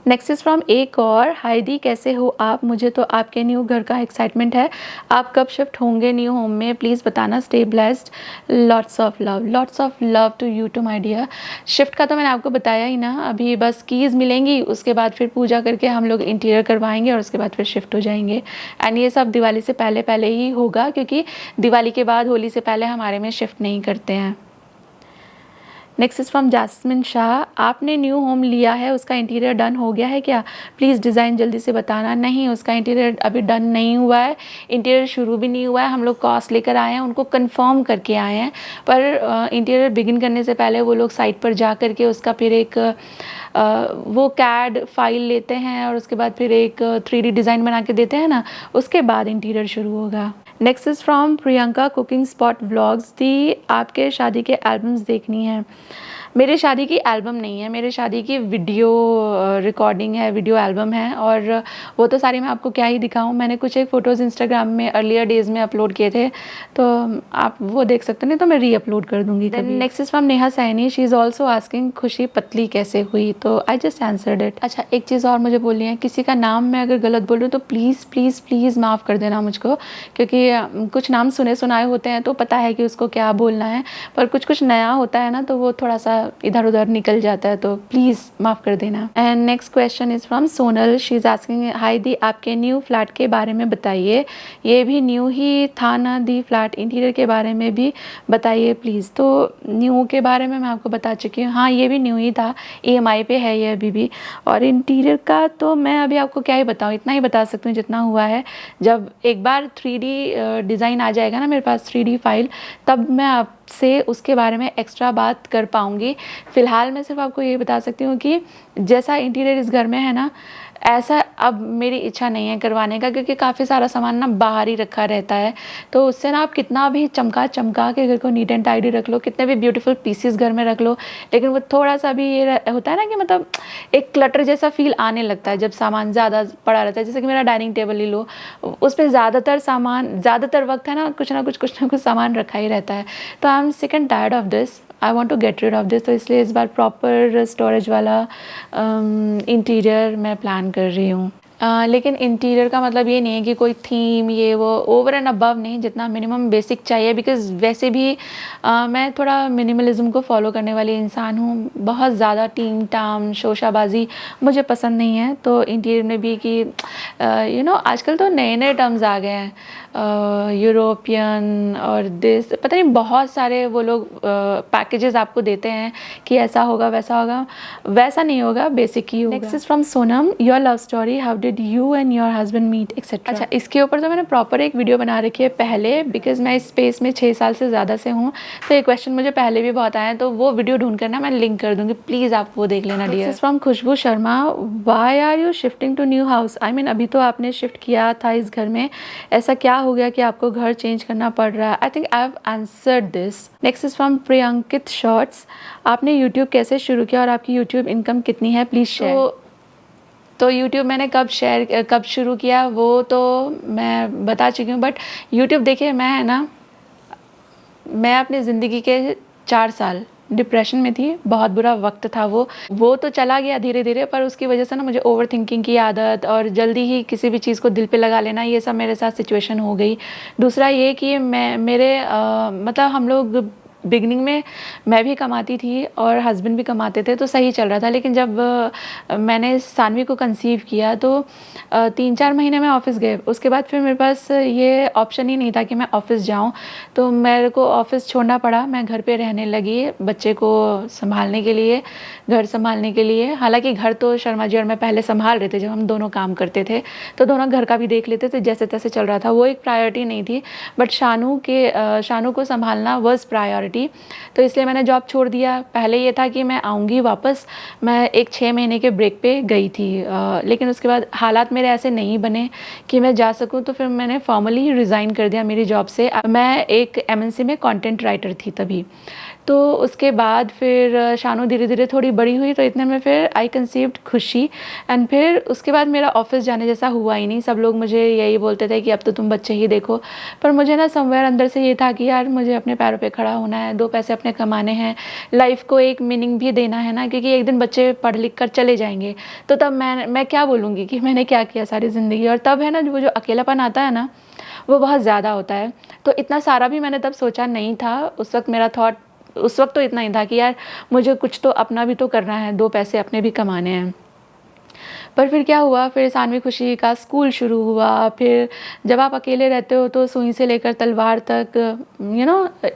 Next is from एक और, हाय दी कैसे हो आप, मुझे तो आपके न्यू घर का एक्साइटमेंट है, आप कब शिफ्ट होंगे न्यू होम में, प्लीज़ बताना, stay blessed, lots of love to you too my dear. Shift का तो मैंने आपको बताया ही ना, अभी बस कीज़ मिलेंगी, उसके बाद फिर पूजा करके हम लोग इंटीरियर करवाएंगे और उसके बाद फिर शिफ्ट हो जाएंगे। एंड ये सब दिवाली से पहले पहले ही होगा, क्योंकि दिवाली के बाद होली से पहले हमारे में शिफ्ट नहीं करते हैं। Next is from jasmine Shah, आपने न्यू होम लिया है, उसका इंटीरियर डन हो गया है क्या, प्लीज़ डिज़ाइन जल्दी से बताना। नहीं, उसका इंटीरियर अभी डन नहीं हुआ है, इंटीरियर शुरू भी नहीं हुआ है, हम लोग कॉस्ट लेकर आए हैं, उनको कंफर्म करके आए हैं, पर इंटीरियर बिगिन करने से पहले वो लोग साइट पर जा करके उसका फिर एक वो कैड फाइल लेते हैं और उसके बाद फिर एक 3D डिज़ाइन बना के देते हैं ना, उसके बाद इंटीरियर शुरू होगा। Next is from Priyanka cooking spot vlogs, दी आपके शादी के एल्बम्स देखनी है। मेरे शादी की एल्बम नहीं है, मेरे शादी की वीडियो रिकॉर्डिंग है, वीडियो एल्बम है, और वो तो सारी मैं आपको क्या ही दिखाऊं। मैंने कुछ एक फ़ोटोज़ इंस्टाग्राम में अर्लियर डेज़ में अपलोड किए थे, तो आप वो देख सकते हैं, नहीं तो मैं री अपलोड कर दूंगी कभी। Next is from Neha Saini, she is also asking खुशी पतली कैसे हुई, तो आई जस्ट आंसर्ड इट। अच्छा, एक चीज़ और मुझे बोलनी है, किसी का नाम मैं अगर गलत बोल रही हूँ तो प्लीज़ प्लीज़ प्लीज़ माफ़ कर देना मुझको, क्योंकि कुछ नाम सुने सुनाए होते हैं तो पता है कि उसको क्या बोलना है, पर कुछ कुछ नया होता है ना, तो वो थोड़ा सा इधर उधर निकल जाता है, तो प्लीज़ माफ़ कर देना। And next question is from Sonal, she is asking, hi दी आपके न्यू फ्लैट के बारे में बताइए, ये भी न्यू ही था ना दी फ्लैट, इंटीरियर के बारे में भी बताइए प्लीज़। तो न्यू के बारे में मैं आपको बता चुकी हूँ, हाँ ये भी न्यू ही था, EMI पे है ये अभी भी। और इंटीरियर का तो मैं अभी आपको क्या ही बताऊँ, इतना ही बता सकती हूँ जितना हुआ है। जब एक बार 3D डिज़ाइन आ जाएगा ना मेरे पास, 3D फाइल, तब मैं आपसे उसके बारे में एक्स्ट्रा बात कर पाऊँगी। फ़िलहाल मैं सिर्फ आपको ये बता सकती हूँ कि जैसा इंटीरियर इस घर में है ना, ऐसा अब मेरी इच्छा नहीं है करवाने का, क्योंकि काफ़ी सारा सामान ना बाहर ही रखा रहता है, तो उससे ना आप कितना भी चमका चमका के घर को नीट एंड टाइडी रख लो, कितने भी ब्यूटीफुल पीसेस घर में रख लो, लेकिन वो थोड़ा सा भी ये होता है ना कि मतलब एक क्लटर जैसा फील आने लगता है जब सामान ज़्यादा पड़ा रहता है। जैसे कि मेरा डाइनिंग टेबल ही लो, उस पर ज़्यादातर वक्त है ना कुछ ना कुछ सामान रखा ही रहता है, तो I am sick and tired of this, I want to get rid of this. तो इसलिए इस बार प्रॉपर स्टोरेज वाला इंटीरियर मैं प्लान कर रही हूँ। लेकिन इंटीरियर का मतलब ये नहीं है कि कोई थीम ये वो ओवर एंड अबव नहीं, जितना मिनिमम बेसिक चाहिए, बिकॉज़ वैसे भी मैं थोड़ा मिनिमलिज्म को फॉलो करने वाली इंसान हूँ, बहुत ज़्यादा टीम टाम शोशाबाजी मुझे पसंद नहीं है। तो इंटीरियर में भी कि आजकल तो नए नए टर्म्स आ गए हैं, यूरोपियन और दिस, पता नहीं बहुत सारे वो लोग पैकेजेस आपको देते हैं कि ऐसा होगा वैसा होगा, वैसा नहीं होगा, बेसिक ही होगा। Next is from Sonam, your love story, how did you and your husband meet etcetera. अच्छा, इसके ऊपर तो मैंने प्रॉपर एक वीडियो बना रखी है पहले, बिकॉज मैं इस स्पेस में 6 साल से ज़्यादा से हूँ, तो ये क्वेश्चन मुझे पहले भी बहुत आए हैं, तो वो वीडियो ढूंढ कर ना मैं लिंक कर दूँगी, प्लीज़ आप वो देख लेना dear. From Khushbu Sharma, why are you shifting to new house, I mean अभी तो आपने शिफ्ट किया था इस घर में, ऐसा क्या हो गया कि आपको घर चेंज करना पड़ रहा है। I think I have answered this. Next is from Priyankit shorts, आपने यूट्यूब कैसे शुरू किया और आपकी यूट्यूब इनकम कितनी है, प्लीज़ शेयर। तो YouTube मैंने कब शुरू किया वो तो मैं बता चुकी हूँ, बट YouTube देखिए, मैं अपनी ज़िंदगी के 4 साल डिप्रेशन में थी, बहुत बुरा वक्त था वो तो चला गया धीरे धीरे, पर उसकी वजह से ना मुझे ओवर थिंकिंग की आदत और जल्दी ही किसी भी चीज़ को दिल पे लगा लेना, ये सब मेरे साथ सिचुएशन हो गई। दूसरा ये कि मतलब हम लोग बिगनिंग में मैं भी कमाती थी और हस्बैंड भी कमाते थे, तो सही चल रहा था, लेकिन जब मैंने सानवी को कंसीव किया तो 3-4 महीने में ऑफ़िस गए, उसके बाद फिर मेरे पास ये ऑप्शन ही नहीं था कि मैं ऑफ़िस जाऊं, तो मेरे को ऑफ़िस छोड़ना पड़ा, मैं घर पे रहने लगी बच्चे को संभालने के लिए, घर संभालने के लिए। हालांकि घर तो शर्मा जी और मैं पहले संभाल रहे थे, जब हम दोनों काम करते थे तो दोनों घर का भी देख लेते थे, जैसे तैसे चल रहा था, वो एक प्रायोरिटी नहीं थी, बट शानू को संभालना वॉज प्रायोरिटी। तो इसलिए मैंने जॉब छोड़ दिया। पहले ये था कि मैं आऊँगी वापस, मैं एक 6 महीने के ब्रेक पे गई थी, लेकिन उसके बाद हालात मेरे ऐसे नहीं बने कि मैं जा सकूँ, तो फिर मैंने फॉर्मली रिज़ाइन कर दिया मेरी जॉब से। मैं एक MNC में कंटेंट राइटर थी तभी, तो उसके बाद फिर शानू धीरे धीरे थोड़ी बड़ी हुई, तो इतने में फिर आई कंसीव्ड खुशी। एंड फिर उसके बाद मेरा ऑफिस जाने जैसा हुआ ही नहीं। सब लोग मुझे यही बोलते थे कि अब तो तुम बच्चे ही देखो, पर मुझे ना समवेयर अंदर से ये था कि यार मुझे अपने पैरों पे खड़ा होना है, 2 पैसे अपने कमाने हैं, लाइफ को एक मीनिंग भी देना है ना, क्योंकि एक दिन बच्चे पढ़ लिख कर चले जाएंगे, तो तब मैं क्या बोलूँगी कि मैंने क्या किया सारी ज़िंदगी। और तब है ना वो जो अकेलापन आता है ना, वो बहुत ज़्यादा होता है। तो इतना सारा भी मैंने तब सोचा नहीं था। उस वक्त मेरा थॉट उस वक्त तो इतना ही था कि यार मुझे कुछ तो अपना भी तो करना है, 2 पैसे अपने भी कमाने हैं। पर फिर क्या हुआ, फिर सानवी खुशी का स्कूल शुरू हुआ। फिर जब आप अकेले रहते हो तो सुई से लेकर तलवार तक,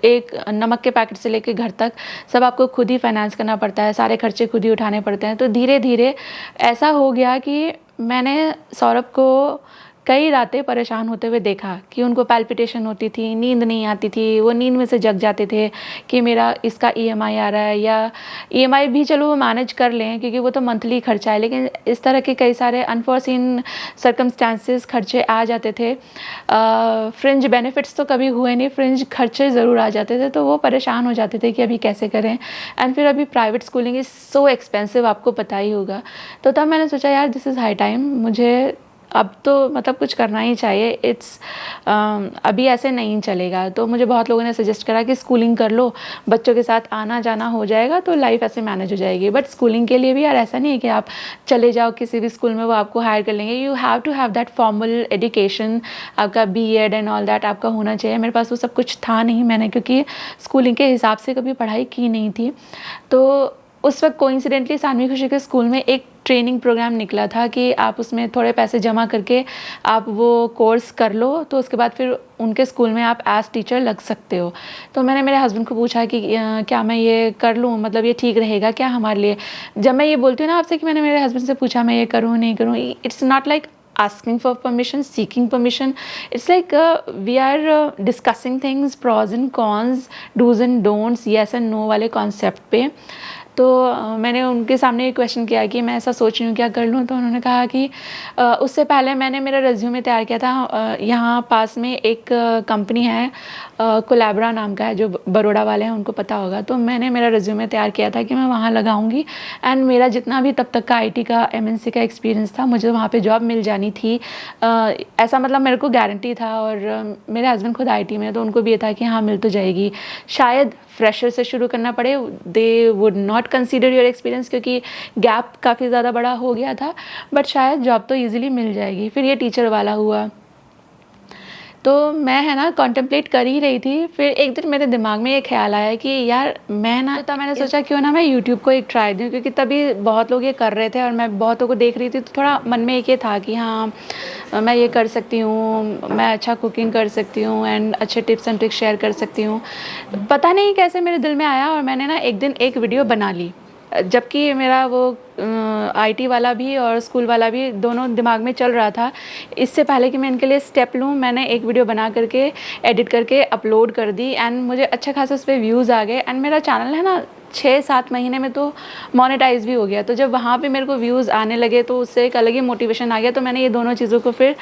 एक नमक के पैकेट से लेकर घर तक सब आपको खुद ही फाइनेंस करना पड़ता है, सारे खर्चे खुद ही उठाने पड़ते हैं। तो धीरे धीरे ऐसा हो गया कि मैंने सौरभ को कई रातें परेशान होते हुए देखा कि उनको पैल्पिटेशन होती थी, नींद नहीं आती थी, वो नींद में से जग जाते थे कि मेरा इसका ईएमआई आ रहा है, या ईएमआई भी चलो वो मैनेज कर लें क्योंकि वो तो मंथली खर्चा है, लेकिन इस तरह के कई सारे अनफॉर्सीन सर्कमस्टांसेस खर्चे आ जाते थे। फ्रिंज बेनिफिट्स तो कभी हुए नहीं, फ्रिंज खर्चे ज़रूर आ जाते थे, तो वो परेशान हो जाते थे कि अभी कैसे करें। एंड फिर अभी private schooling is so expensive, आपको पता ही होगा। तो तब मैंने सोचा यार दिस इज़ हाई टाइम, मुझे अब तो मतलब कुछ करना ही चाहिए। अभी ऐसे नहीं चलेगा। तो मुझे बहुत लोगों ने सजेस्ट करा कि स्कूलिंग कर लो, बच्चों के साथ आना जाना हो जाएगा तो लाइफ ऐसे मैनेज हो जाएगी। बट स्कूलिंग के लिए भी यार ऐसा नहीं है कि आप चले जाओ किसी भी स्कूल में वो आपको हायर कर लेंगे। You have to have that formal education, आपका बीएड एंड ऑल दैट आपका होना चाहिए। मेरे पास वो सब कुछ था नहीं, मैंने क्योंकि स्कूलिंग के हिसाब से कभी पढ़ाई की नहीं थी। तो उस वक्त कोइंसिडेंटली सानवी खुशी के स्कूल में एक ट्रेनिंग प्रोग्राम निकला था कि आप उसमें थोड़े पैसे जमा करके आप वो कोर्स कर लो, तो उसके बाद फिर उनके स्कूल में आप एज टीचर लग सकते हो। तो मैंने मेरे हस्बैंड को पूछा कि क्या मैं ये कर लूँ, मतलब ये ठीक रहेगा क्या हमारे लिए। जब मैं ये बोलती हूँ ना आपसे कि मैंने मेरे हस्बैंड से पूछा मैं ये करूँ नहीं करूँ, it's not like asking for permission, seeking permission. It's like we are discussing things, pros and cons, do's and don'ts, yes and no वाले कॉन्सेप्ट पे। तो मैंने उनके सामने एक क्वेश्चन किया कि मैं ऐसा सोच रही हूँ क्या कर लूँ। तो उन्होंने कहा कि उससे पहले मैंने मेरा रिज्यूमे तैयार किया था। यहाँ पास में एक कंपनी है कोलैबरा नाम का है, जो बड़ौदा वाले हैं उनको पता होगा। तो मैंने मेरा रिज्यूमे तैयार किया था कि मैं वहाँ लगाऊंगी, एंड मेरा जितना भी तब तक का आईटी का एमएनसी का एक्सपीरियंस था मुझे वहाँ पे जॉब मिल जानी थी। ऐसा मतलब मेरे को गारंटी था। और मेरे हस्बैंड खुद आईटी में, तो उनको भी ये था कि हाँ मिल तो जाएगी। शायद फ्रेशर से शुरू करना पड़े, they would not consider your experience क्योंकि गैप काफ़ी ज़्यादा बड़ा हो गया था, बट शायद जॉब तो ईजिली मिल जाएगी। फिर ये टीचर वाला हुआ। तो मैं है ना कॉन्टेम्पलेट कर ही रही थी। फिर एक दिन मेरे दिमाग में ये ख्याल आया कि यार मैं ना, तब मैंने सोचा क्यों ना मैं यूट्यूब को एक ट्राई दूँ, क्योंकि तभी बहुत लोग ये कर रहे थे और मैं बहुतों को देख रही थी। तो थोड़ा मन में एक ये था कि हाँ मैं ये कर सकती हूँ, मैं अच्छा कुकिंग कर सकती हूँ एंड अच्छे टिप्स एंड ट्रिक्स शेयर कर सकती हूँ। पता नहीं कैसे मेरे दिल में आया और मैंने ना एक दिन एक वीडियो बना ली, जबकि मेरा वो आईटी वाला भी और स्कूल वाला भी दोनों दिमाग में चल रहा था। इससे पहले कि मैं इनके लिए स्टेप लूँ, मैंने एक वीडियो बना करके एडिट करके अपलोड कर दी, एंड मुझे अच्छा खासा उस पर व्यूज़ आ गए। एंड मेरा चैनल है ना 6-7 महीने में तो मोनेटाइज भी हो गया। तो जब वहाँ पे मेरे को व्यूज़ आने लगे तो उससे एक अलग ही मोटिवेशन आ गया। तो मैंने ये दोनों चीज़ों को फिर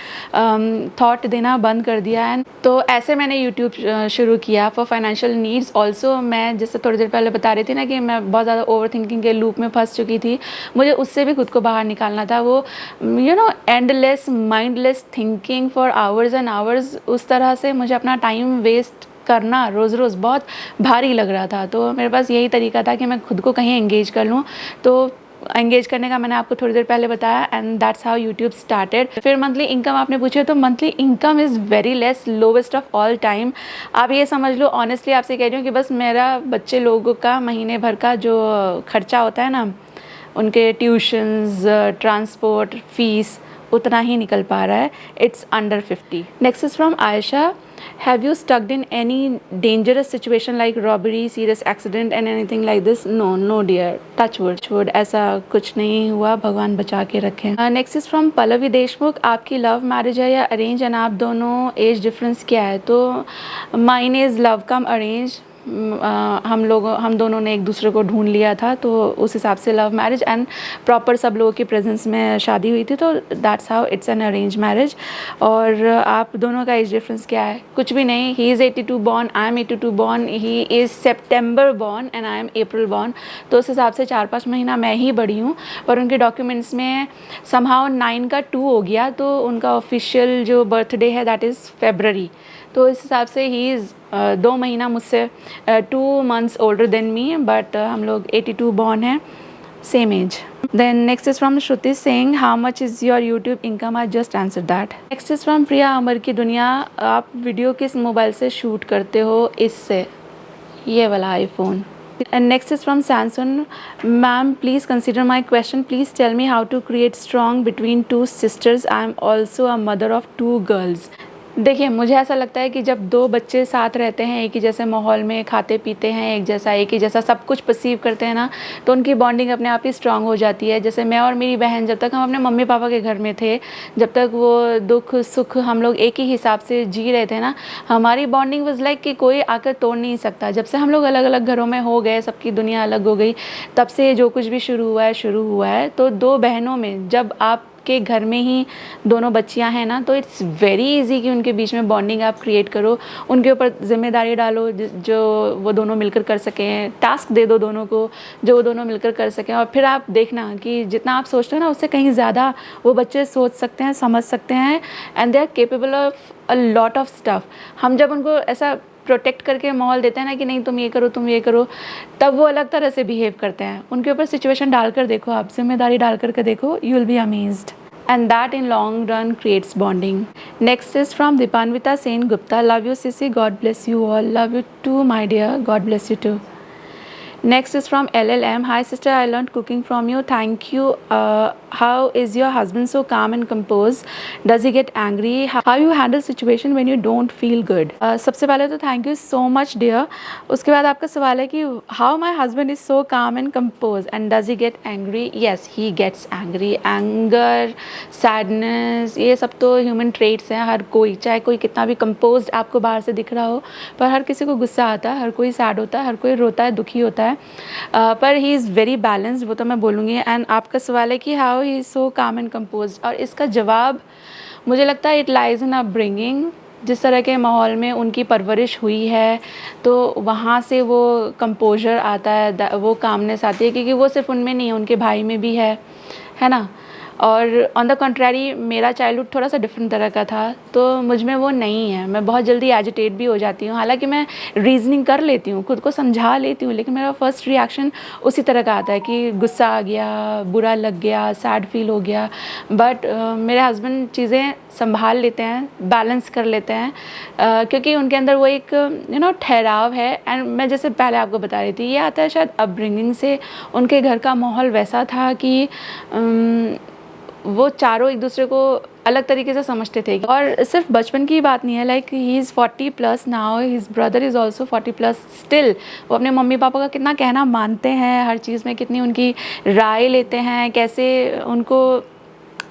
थॉट देना बंद कर दिया। एंड तो ऐसे मैंने यूट्यूब शुरू किया फॉर फाइनेंशियल नीड्स ऑल्सो। मैं जैसे थोड़ी देर पहले बता रही थी ना कि मैं बहुत ज़्यादा ओवर थिंकिंग के लूप में फंस चुकी थी, मुझे उससे भी खुद को बाहर निकालना था। वो endless mindless thinking for hours and hours, उस तरह से मुझे अपना टाइम वेस्ट करना रोज़ रोज़ बहुत भारी लग रहा था। तो मेरे पास यही तरीका था कि मैं खुद को कहीं एंगेज कर लूँ। तो एंगेज करने का मैंने आपको थोड़ी देर पहले बताया, and that's how YouTube started. फिर मंथली इनकम आपने पूछी, तो monthly income is very less, lowest of all time. आप ये समझ लो, ऑनेस्टली आपसे कह रही हूँ कि बस मेरा बच्चे लोगों का महीने भर का जो खर्चा होता है ना, उनके ट्यूशन्स, ट्रांसपोर्ट, फीस, उतना ही निकल पा रहा है। It's under 50। Next is from Ayesha, have you stucked in any dangerous situation like robbery, serious accident and anything like this? No dear, touch wood, ऐसा कुछ नहीं हुआ, भगवान बचा के रखें। Next is from Pallavi Deshmukh, आपकी लव मैरिज है या अरेंज, एंड आप दोनों एज डिफरेंस क्या है? तो mine is love come arrange, हम दोनों ने एक दूसरे को ढूंढ लिया था, तो उस हिसाब से लव मैरिज एंड प्रॉपर सब लोगों के प्रेजेंस में शादी हुई थी, तो that's how it's an arrange marriage. और आप दोनों का एज डिफरेंस क्या है? कुछ भी नहीं। He is 82 born, I am 82 born, he is September born and I am April born, तो उस हिसाब से 4-5 महीना मैं ही बड़ी हूँ। पर उनके डॉक्यूमेंट्स में समहाउ 9 का 2 हो गया, तो उनका ऑफिशियल जो बर्थडे है दैट इज़ February, तो इस हिसाब से ही इज़ 2 महीना मुझसे 2 months older than me, but हम लोग 82 बॉर्न हैं, same age. Then next is from Shruti saying how much is your YouTube income? I just answered that. Next is from प्रिया अमर की दुनिया, आप वीडियो किस मोबाइल से शूट करते हो? इससे, ये वाला iPhone. And next is from Samsung, ma'am please consider my question, please tell me how to create strong between two sisters, I am also a mother of 2 girls. देखिए, मुझे ऐसा लगता है कि जब 2 बच्चे साथ रहते हैं, एक ही जैसे माहौल में खाते पीते हैं, एक ही जैसा सब कुछ परसीव करते हैं ना, तो उनकी बॉन्डिंग अपने आप ही स्ट्रांग हो जाती है। जैसे मैं और मेरी बहन, जब तक हम अपने मम्मी पापा के घर में थे, जब तक वो दुख सुख हम लोग एक ही हिसाब से जी रहे थे ना, हमारी बॉन्डिंग वाज लाइक कि कोई आकर तोड़ नहीं सकता। जब से हम लोग अलग अलग घरों में हो गए, सबकी दुनिया अलग हो गई, तब से जो कुछ भी शुरू हुआ है। तो 2 बहनों में जब आप के घर में ही दोनों बच्चियां हैं ना, तो इट्स वेरी इजी कि उनके बीच में बॉन्डिंग आप क्रिएट करो, उनके ऊपर जिम्मेदारी डालो जो वो दोनों मिलकर कर सकें, टास्क दे दो दोनों को जो वो दोनों मिलकर कर सकें, और फिर आप देखना कि जितना आप सोचते हो ना, उससे कहीं ज़्यादा वो बच्चे सोच सकते हैं, समझ सकते हैं, and they are capable of a lot of stuff. हम जब उनको ऐसा प्रोटेक्ट करके माहौल देते हैं ना कि नहीं तुम ये करो, तब वो अलग तरह से बिहेव करते हैं। उनके ऊपर सिचुएशन डालकर देखो, आप जिम्मेदारी डाल करके देखो, you will be amazed, and that in long run creates bonding. Next is from Dipanvita Sen Gupta, love you Sissy, God bless you all, love you too my dear, God bless you too. Next is from LLM, hi sister, I learned cooking from you, thank you. How is your husband so calm and composed? Does he get angry? How you handle situation when you don't feel good? सबसे पहले तो thank you so much dear. उसके बाद आपका सवाल है कि how my husband is so calm and composed and does he get angry? Yes, he gets angry. Anger, sadness, ये सब तो ह्यूमन ट्रेट्स हैं। हर कोई, चाहे कोई कितना भी कंपोज आपको बाहर से दिख रहा हो, पर हर किसी को गुस्सा आता है, हर कोई सैड होता है, हर कोई रोता है, दुखी होता है, पर ही इज़ वेरी बैलेंस्ड, वो तो मैं बोलूँगी। एंड आपका सवाल है कि how he is so calm and compose, और इसका जवाब मुझे लगता है इट लाइज इन अपब्रिंगिंग। जिस तरह के माहौल में उनकी परवरिश हुई है, तो वहाँ से वो कंपोजर आता है, वो कामनेस आती है, क्योंकि वो सिर्फ उनमें नहीं है, उनके भाई में भी है ना। और ऑन द कंट्रारी मेरा चाइल्डहुड थोड़ा सा डिफरेंट तरह का था, तो मुझ में वो नहीं है। मैं बहुत जल्दी एजिटेट भी हो जाती हूँ, हालांकि मैं रीजनिंग कर लेती हूँ, खुद को समझा लेती हूँ, लेकिन मेरा फर्स्ट रिएक्शन उसी तरह का आता है कि गुस्सा आ गया, बुरा लग गया, सैड फील हो गया। बट मेरे हस्बैंड चीज़ें संभाल लेते हैं, बैलेंस कर लेते हैं, क्योंकि उनके अंदर वो एक ठहराव है। एंड मैं जैसे पहले आपको बता रही थी, ये आता है शायद अपब्रिंगिंग से। उनके घर का माहौल वैसा था कि वो चारों एक दूसरे को अलग तरीके से समझते थे। और सिर्फ बचपन की बात नहीं है, like he is 40+ now, his brother is also 40+। Still वो अपने मम्मी पापा का कितना कहना मानते हैं, हर चीज़ में कितनी उनकी राय लेते हैं, कैसे उनको,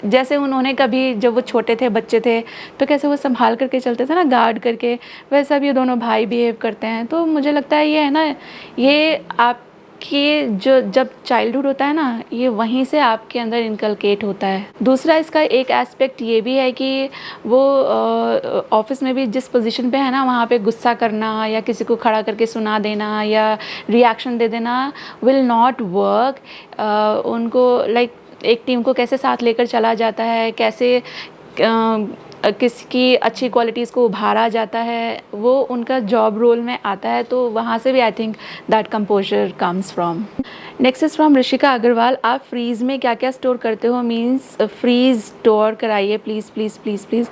जैसे उन्होंने कभी जब वो छोटे थे, बच्चे थे, तो कैसे वो संभाल करके चलते थे ना, गार्ड करके, वैसा भी ये दोनों भाई बिहेव करते हैं। तो मुझे लगता है ये है ना, ये आपके जो जब चाइल्डहुड होता है ना, ये वहीं से आपके अंदर इनकलकेट होता है। दूसरा इसका एक एस्पेक्ट ये भी है कि वो ऑफिस में भी जिस पोजीशन पे है ना, वहाँ पे गुस्सा करना या किसी को खड़ा करके सुना देना या रिएक्शन दे देना विल नॉट वर्क। उनको लाइक एक टीम को कैसे साथ लेकर चला जाता है, कैसे किसकी अच्छी क्वालिटीज़ को उभारा जाता है, वो उनका जॉब रोल में आता है। तो वहाँ से भी I think that composer comes from. Next is from Rishika Agarwal, आप फ्रीज़ में क्या क्या स्टोर करते हो? मीन्स फ्रीज़ स्टोर कराइए please please please please.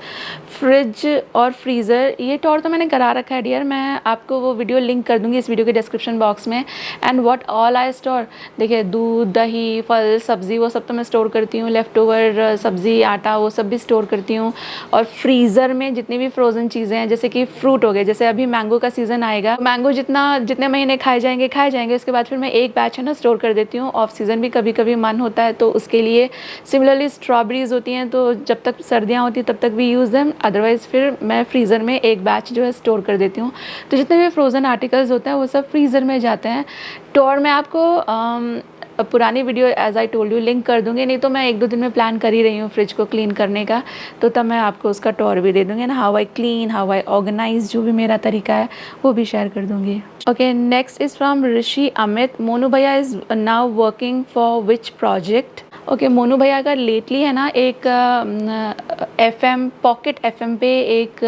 Fridge और फ्रीज़र ये टोर तो मैंने करा रखा है डियर, मैं आपको वो वीडियो लिंक कर दूँगी इस वीडियो के डिस्क्रिप्शन बॉक्स में। And what all I store, देखिए दूध, दही, फल, सब्ज़ी, वो सब तो मैं स्टोर करती हूँ। लेफ़्ट ओवर सब्ज़ी, आटा, वो सब भी स्टोर करती हूँ। और और फ्रीज़र में जितनी भी फ्रोज़न चीज़ें हैं, जैसे कि फ्रूट हो गए, जैसे अभी मैंगो का सीज़न आएगा, मैंगो जितने महीने खाए जाएंगे, उसके बाद फिर मैं एक बैच है ना स्टोर कर देती हूँ। ऑफ सीज़न भी कभी कभी मन होता है तो उसके लिए। सिमिलरली स्ट्रॉबेरीज़ होती हैं तो जब तक सर्दियाँ होती तब तक भी यूज़ देम, अदरवाइज़ फिर मैं फ्रीज़र में एक बैच जो है स्टोर कर देती हूँ। तो जितने भी फ्रोज़न आर्टिकल्स होते हैं वो सब फ्रीज़र में जाते हैं। टोर में आपको पुरानी video as I told you link कर दूंगी, नहीं तो मैं 1-2 दिन में प्लान कर ही रही हूँ फ्रिज को क्लीन करने का, तो तब मैं आपको उसका टोर भी दे दूँगी ना, how I clean, how I organize, जो भी मेरा तरीका है वो भी शेयर कर दूँगी। ओके, नेक्स्ट इज़ फ्रॉम ऋषि अमित। मोनू भैया is now working for which project? Okay, Monu भैया का लेटली है ना एक FM पॉकेट FM पे एक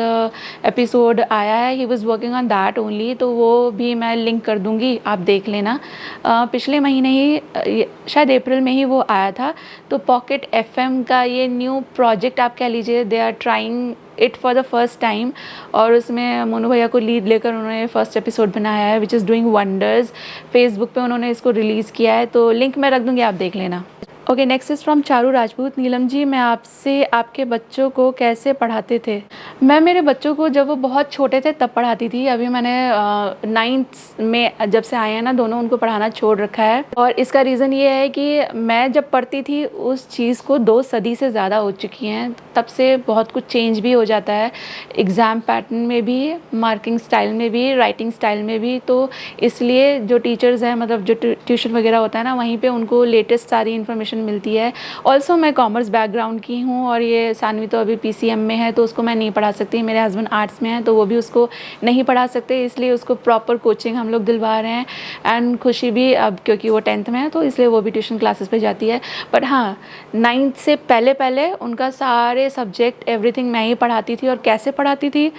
एपिसोड आया है, he was working on that only, तो वो भी मैं लिंक कर दूंगी, आप देख लेना। पिछले महीने ही शायद अप्रैल में ही वो आया था। तो पॉकेट FM का ये न्यू प्रोजेक्ट आप कह लीजिए, they are trying it for the first time, और उसमें मोनू भैया को लीड लेकर उन्होंने फर्स्ट एपिसोड बनाया है which is doing wonders. Facebook पे उन्होंने इसको रिलीज़ किया है, तो लिंक मैं रख दूँगी, आप देख लेना। Okay, next is from Charu Rajput. Neelam ji, मैं आपसे आपके बच्चों को कैसे पढ़ाते थे? मैं मेरे बच्चों को जब वो बहुत छोटे थे तब पढ़ाती थी। अभी मैंने 9th में जब से आए हैं ना दोनों, उनको पढ़ाना छोड़ रखा है। और इसका रीज़न ये है कि मैं जब पढ़ती थी उस चीज़ को 2 सदी से ज़्यादा हो चुकी हैं, तब से बहुत कुछ चेंज भी हो जाता है, एग्ज़ाम पैटर्न में भी, मार्किंग स्टाइल में भी, राइटिंग स्टाइल में भी। तो इसलिए जो टीचर्स हैं, मतलब जो ट्यूशन वगैरह होता है ना, वहीं पे उनको लेटेस्ट सारी इन्फॉर्मेशन मिलती है। ऑल्सो मैं कॉमर्स बैकग्राउंड की हूँ, और ये सानवी तो अभी PCM में है तो उसको मैं नहीं पढ़ा सकती। मेरे हस्बैंड आर्ट्स में हैं तो वो भी उसको नहीं पढ़ा सकते, इसलिए उसको प्रॉपर कोचिंग हम लोग दिलवा रहे हैं। एंड खुशी भी अब, क्योंकि वो 10th में है तो इसलिए वो भी ट्यूशन क्लासेस पे जाती है। बट हाँ, 9th से पहले उनका सारे सब्जेक्ट एवरीथिंग मैं ही पढ़ाती थी। और कैसे पढ़ाती थी,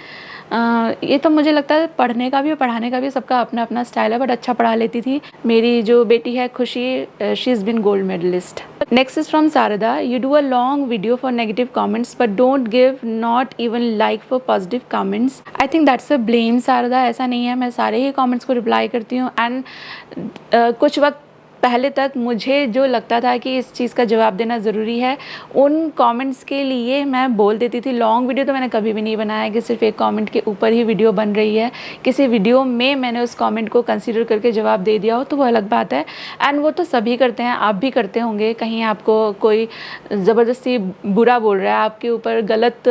ये तो मुझे लगता है पढ़ने का भी और पढ़ाने का भी सबका अपना अपना स्टाइल है, बट अच्छा पढ़ा लेती थी। मेरी जो बेटी है Khushi, she is been gold medalist. Next is from Sharda. You do a long video for negative comments but don't give not even like for positive comments. I think that's a blame Sharda, ऐसा नहीं है, मैं सारे ही कमेंट्स को reply करती हूँ। And कुछ वक्त पहले तक मुझे जो लगता था कि इस चीज़ का जवाब देना ज़रूरी है, उन कमेंट्स के लिए मैं बोल देती थी। लॉन्ग वीडियो तो मैंने कभी भी नहीं बनाया कि सिर्फ एक कमेंट के ऊपर ही वीडियो बन रही है। किसी वीडियो में मैंने उस कमेंट को कंसीडर करके जवाब दे दिया हो तो वो अलग बात है। एंड वो तो सभी करते हैं, आप भी करते होंगे। कहीं आपको कोई ज़बरदस्ती बुरा बोल रहा है, आपके ऊपर गलत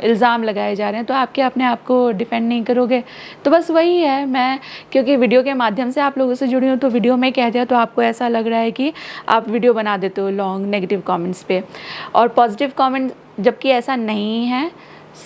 इल्ज़ाम लगाए जा रहे हैं, तो आपके अपने आप को डिफेंड नहीं करोगे। तो बस वही है, मैं क्योंकि वीडियो के माध्यम से आप लोगों से जुड़ी हूँ, तो वीडियो में कह दिया तो आपको ऐसा लग रहा है कि आप वीडियो बना देते हो लॉन्ग नेगेटिव कमेंट्स पे। और पॉजिटिव कमेंट जबकि ऐसा नहीं है,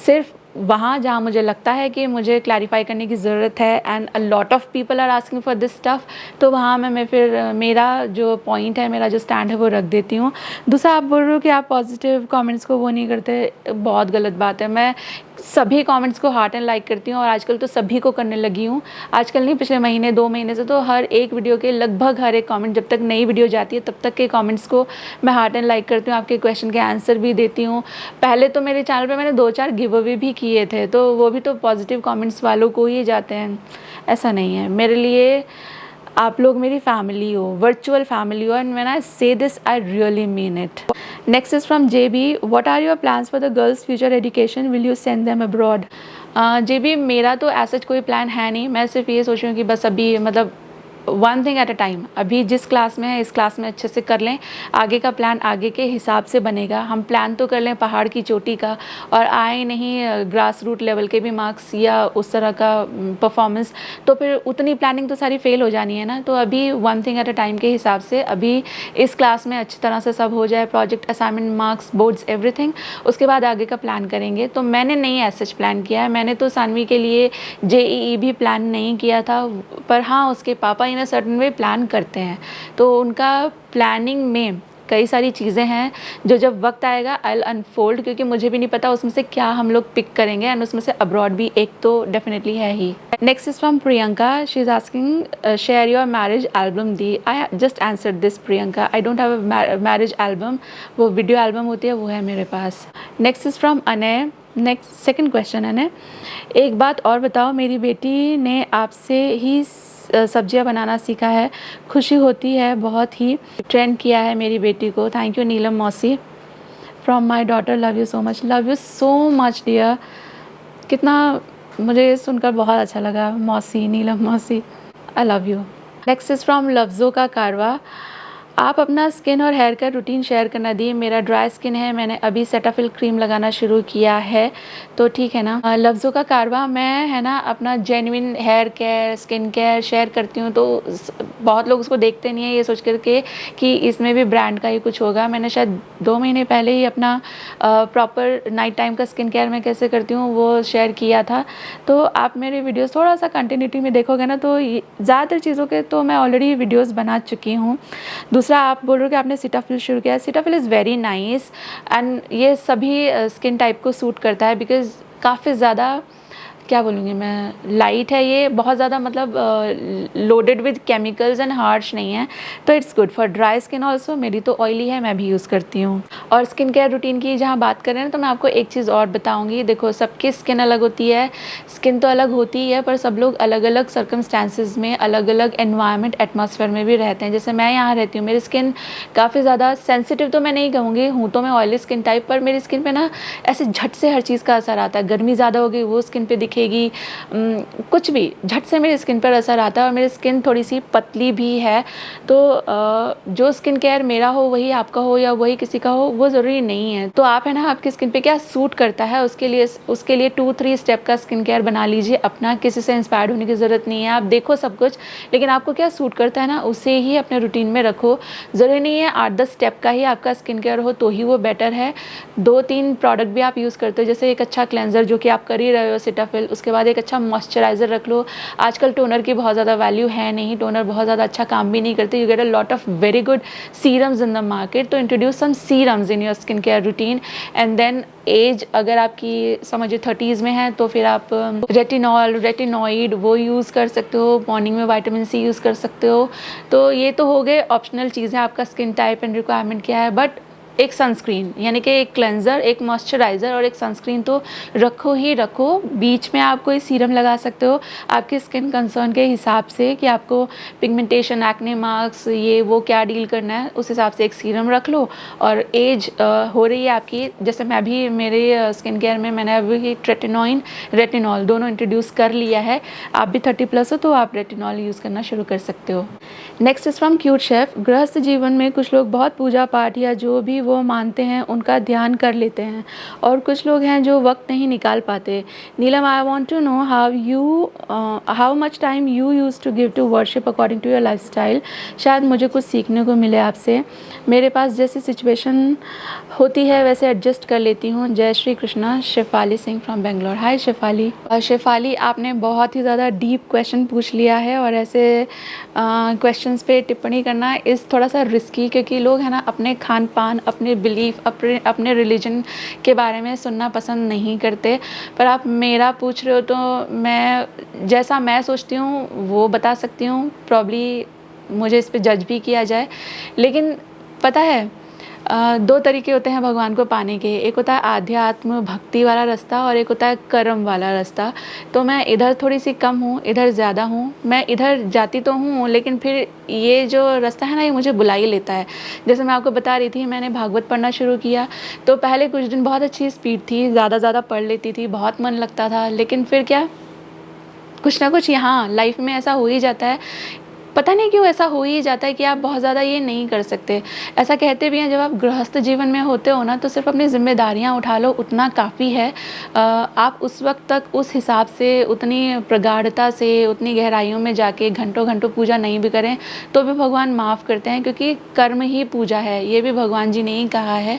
सिर्फ वहाँ जहाँ मुझे लगता है कि मुझे क्लैरिफाई करने की ज़रूरत है and a lot of people are asking for this stuff, तो वहाँ मैं फिर मेरा जो पॉइंट है, मेरा जो स्टैंड है वो रख देती हूँ। दूसरा, आप बोल रहे हो कि आप पॉजिटिव कमेंट्स को वो नहीं करते, बहुत गलत बात है। मैं सभी कमेंट्स को हार्ट एंड लाइक करती हूँ, और आजकल तो सभी को करने लगी हूँ। आजकल नहीं, पिछले महीने 2 महीने से तो हर एक वीडियो के लगभग हर एक कमेंट, जब तक नई वीडियो जाती है तब तक के कमेंट्स को मैं हार्ट एंड लाइक करती हूँ, आपके क्वेश्चन के आंसर भी देती हूँ। पहले तो मेरे चैनल पे मैंने 2-4 गिव अवे भी किए थे, तो वो भी तो पॉजिटिव कमेंट्स वालों को ही जाते हैं, ऐसा नहीं है। मेरे लिए आप लोग मेरी फैमिली हो, वर्चुअल फैमिली हो, and when I say this I really mean it. Next is from JB। What are your plans for the girls future education, will you send them abroad? JB, मेरा तो ऐसा कोई plan है नहीं। मैं सिर्फ ये सोच रही हूँ कि बस अभी मतलब one thing at a time, अभी जिस क्लास में है इस क्लास में अच्छे से कर लें, आगे का प्लान आगे के हिसाब से बनेगा। हम प्लान तो कर लें पहाड़ की चोटी का, और आए नहीं ग्रास रूट लेवल के भी मार्क्स या उस तरह का परफॉर्मेंस, तो फिर उतनी प्लानिंग तो सारी फेल हो जानी है ना। तो अभी one thing at a time के हिसाब से अभी इस क्लास में अच्छी तरह से सब हो जाए, project, assignment, marks, boards, everything, उसके बाद आगे का प्लान करेंगे। तो मैंने नहीं ऐसा प्लान किया है। मैंने तो सानवी के लिए JEE भी प्लान नहीं किया था, पर हाँ उसके पापा इन अ सर्टन वे प्लान करते हैं, तो उनका प्लानिंग में कई सारी चीज़ें हैं जो जब वक्त आएगा आई विल अनफोल्ड, क्योंकि मुझे भी नहीं पता उसमें से क्या हम लोग पिक करेंगे, एंड उसमें से अब्रॉड भी एक तो डेफिनेटली है ही। Next is from Priyanka. She is asking share your marriage album दी। I just answered this Priyanka, I don't have a marriage album, वो वीडियो एल्बम होती है, वो है मेरे पास। Next is from Anay. Next second question Anay, एक बात और बताओ, मेरी बेटी ने आपसे ही सब्जियां बनाना सीखा है, खुशी होती है, बहुत ही ट्रेंड किया है मेरी बेटी को। थैंक यू नीलम मौसी। From my daughter, love you so much dear. कितना मुझे सुनकर बहुत अच्छा लगा मौसी, नीलम मौसी, I love you. Next is from लफ्ज़ों का कारवा। आप अपना स्किन और हेयर का रूटीन शेयर करना दी। मेरा ड्राई स्किन है, मैंने अभी सेटाफिल क्रीम लगाना शुरू किया है, तो ठीक है ना। लफ्ज़ों का कारवा, मैं है ना अपना genuine hair care, skin care share करती हूँ, तो बहुत लोग उसको देखते नहीं है ये सोच करके कि इसमें भी ब्रांड का ही कुछ होगा। मैंने शायद 2 महीने पहले ही अपना प्रॉपर नाइट टाइम का स्किन केयर मैं कैसे करती हूँ वो शेयर किया था। तो आप मेरे वीडियोस थोड़ा सा कंटिन्यूटी में देखोगे ना, तो ज़्यादातर चीज़ों के तो मैं ऑलरेडी वीडियोस बना चुकी हूँ। दूसरा, आप बोल रहे हो कि आपने सीटाफिल शुरू किया है। Cetaphil is very nice and ये सभी स्किन टाइप को सूट करता है, बिकॉज़ काफ़ी ज़्यादा, क्या बोलूँगी मैं, लाइट है ये, बहुत ज़्यादा मतलब loaded with chemicals and harsh नहीं है, तो it's good for dry skin also. मेरी तो ऑयली है, मैं भी यूज़ करती हूँ। और स्किन केयर रूटीन की जहाँ बात करें ना, तो मैं आपको एक चीज़ और बताऊँगी। देखो, सबकी स्किन अलग होती है, स्किन तो अलग होती ही है, पर सब लोग अलग अलग सर्कमस्टांसिस में, अलग अलग एनवायरनमेंट, एटमॉस्फेयर में भी रहते हैं। जैसे मैं यहाँ रहती हूँ, मेरी स्किन काफ़ी ज़्यादा सेंसिटिव तो मैं नहीं कहूँगी, हूँ तो मैं ऑयली स्किन टाइप, पर मेरी स्किन पे ना ऐसे झट से हर चीज़ का असर आता है। गर्मी ज़्यादा हो गई, वो स्किन पे दिखेगी, कुछ भी झट से मेरी स्किन पर असर आता है। और मेरी स्किन थोड़ी सी पतली भी है, तो जो स्किन केयर मेरा हो वही आपका हो या वही किसी का हो, वो ज़रूरी नहीं है। तो आप है ना, आपकी स्किन पे क्या सूट करता है, उसके लिए 2-3 स्टेप का स्किन केयर बना लीजिए अपना। किसी से इंस्पायर्ड होने की ज़रूरत नहीं है, आप देखो सब कुछ, लेकिन आपको क्या सूट करता है ना, उसे ही अपने रूटीन में रखो। ज़रूरी नहीं है 8-10 स्टेप का ही आपका स्किन केयर हो तो ही वो बेटर है। 2-3 प्रोडक्ट भी आप यूज़ करते हो, जैसे एक अच्छा क्लेंजर जो कि आप कर ही रहे हो सीटाफिल, उसके बाद एक अच्छा मॉइस्चराइज़र रख लो। आजकल टोनर की बहुत ज़्यादा वैल्यू है नहीं, टोनर बहुत ज़्यादा अच्छा काम भी नहीं करते। You get a lot of very good serums in the market, तो introduce some serums in your skin care routine. And then as अगर आपकी समझिए 30s में है, तो फिर आप रेटिनॉइड वो यूज़ कर सकते हो, मॉर्निंग में विटामिन सी यूज़ कर सकते हो। तो ये तो हो गए ऑप्शनल चीज़ें, आपका स्किन टाइप एंड रिक्वायरमेंट क्या है। बट एक सनस्क्रीन, यानी कि एक क्लेंजर, एक मॉइस्चराइज़र और एक सनस्क्रीन तो रखो ही रखो। बीच में आप कोई सीरम लगा सकते हो आपकी स्किन कंसर्न के हिसाब से, कि आपको पिगमेंटेशन, एक्ने मार्क्स, ये वो क्या डील करना है, उस हिसाब से एक सीरम रख लो। और एज हो रही है आपकी, जैसे मैं भी मेरे स्किन केयर में मैंने अभी रेटिनॉल दोनों इंट्रोड्यूस कर लिया है। आप भी 30+ हो तो आप रेटिनॉल यूज़ करना शुरू कर सकते हो। Next is from cute chef. गृहस्थ जीवन में कुछ लोग बहुत पूजा पाठ या जो भी वो मानते हैं उनका ध्यान कर लेते हैं, और कुछ लोग हैं जो वक्त नहीं निकाल पाते। Neelam, I want to know how much time you use to give to worship according to your lifestyle. शायद मुझे कुछ सीखने को मिले आपसे। मेरे पास जैसी सिचुएशन होती है वैसे एडजस्ट कर लेती हूँ। जय श्री कृष्णा। शेफाली सिंह फ्रॉम बेंगलोर। हाय शेफाली। शेफाली, आपने बहुत ही ज़्यादा डीप क्वेश्चन पूछ लिया है, और ऐसे क्वेश्चंस पे टिप्पणी करना इस थोड़ा सा रिस्की, क्योंकि लोग है ना अपने खान पान, अपने बिलीफ, अपने रिलीजन के बारे में सुनना पसंद नहीं करते। पर आप मेरा पूछ रहे हो, तो मैं जैसा मैं सोचती हूँ वो बता सकती हूँ। प्रॉब्ली मुझे इस पे जज भी किया जाए, लेकिन पता है 2 तरीके होते हैं भगवान को पाने के। एक होता है आध्यात्म भक्ति वाला रास्ता, और एक होता है कर्म वाला रास्ता। तो मैं इधर थोड़ी सी कम हूँ, इधर ज़्यादा हूँ। मैं इधर जाती तो हूँ, लेकिन फिर ये जो रास्ता है ना, ये मुझे बुला ही लेता है। जैसे मैं आपको बता रही थी, मैंने भागवत पढ़ना शुरू किया, तो पहले कुछ दिन बहुत अच्छी स्पीड थी, ज़्यादा पढ़ लेती थी, बहुत मन लगता था। लेकिन फिर क्या, कुछ ना कुछ यहाँ लाइफ में ऐसा हो ही जाता है, पता नहीं क्यों ऐसा हो ही जाता है कि आप बहुत ज़्यादा ये नहीं कर सकते। ऐसा कहते भी हैं, जब आप गृहस्थ जीवन में होते हो ना, तो सिर्फ अपनी जिम्मेदारियां उठा लो, उतना काफ़ी है। आप उस वक्त तक उस हिसाब से, उतनी प्रगाढ़ता से, उतनी गहराइयों में जाके घंटों घंटों पूजा नहीं भी करें तो भी भगवान माफ़ करते हैं, क्योंकि कर्म ही पूजा है, ये भी भगवान जी ने ही कहा है।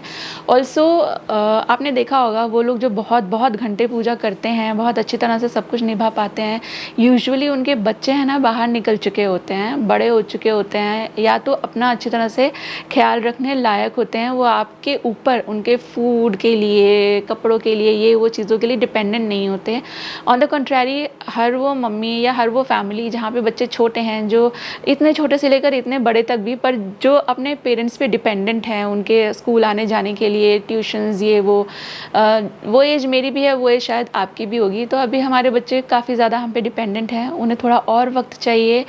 ऑल्सो आपने देखा होगा, वो लोग जो बहुत बहुत घंटे पूजा करते हैं, बहुत अच्छी तरह से सब कुछ निभा पाते हैं, यूजुअली उनके बच्चे हैं ना बाहर निकल चुके होते हैं, बड़े हो चुके होते हैं, या तो अपना अच्छी तरह से ख्याल रखने लायक होते हैं। वो आपके ऊपर उनके फूड के लिए, कपड़ों के लिए, ये वो चीज़ों के लिए डिपेंडेंट नहीं होते। ऑन द कंट्रेरी, हर वो मम्मी या हर वो फैमिली जहाँ पे बच्चे छोटे हैं, जो इतने छोटे से लेकर इतने बड़े तक भी, पर जो अपने पेरेंट्स पे डिपेंडेंट हैं, उनके स्कूल आने जाने के लिए, ट्यूशन्स, ये वो एज मेरी भी है, वो एज शायद आपकी भी होगी। तो अभी हमारे बच्चे काफ़ी ज़्यादा हम पे डिपेंडेंट हैं, उन्हें थोड़ा और वक्त चाहिए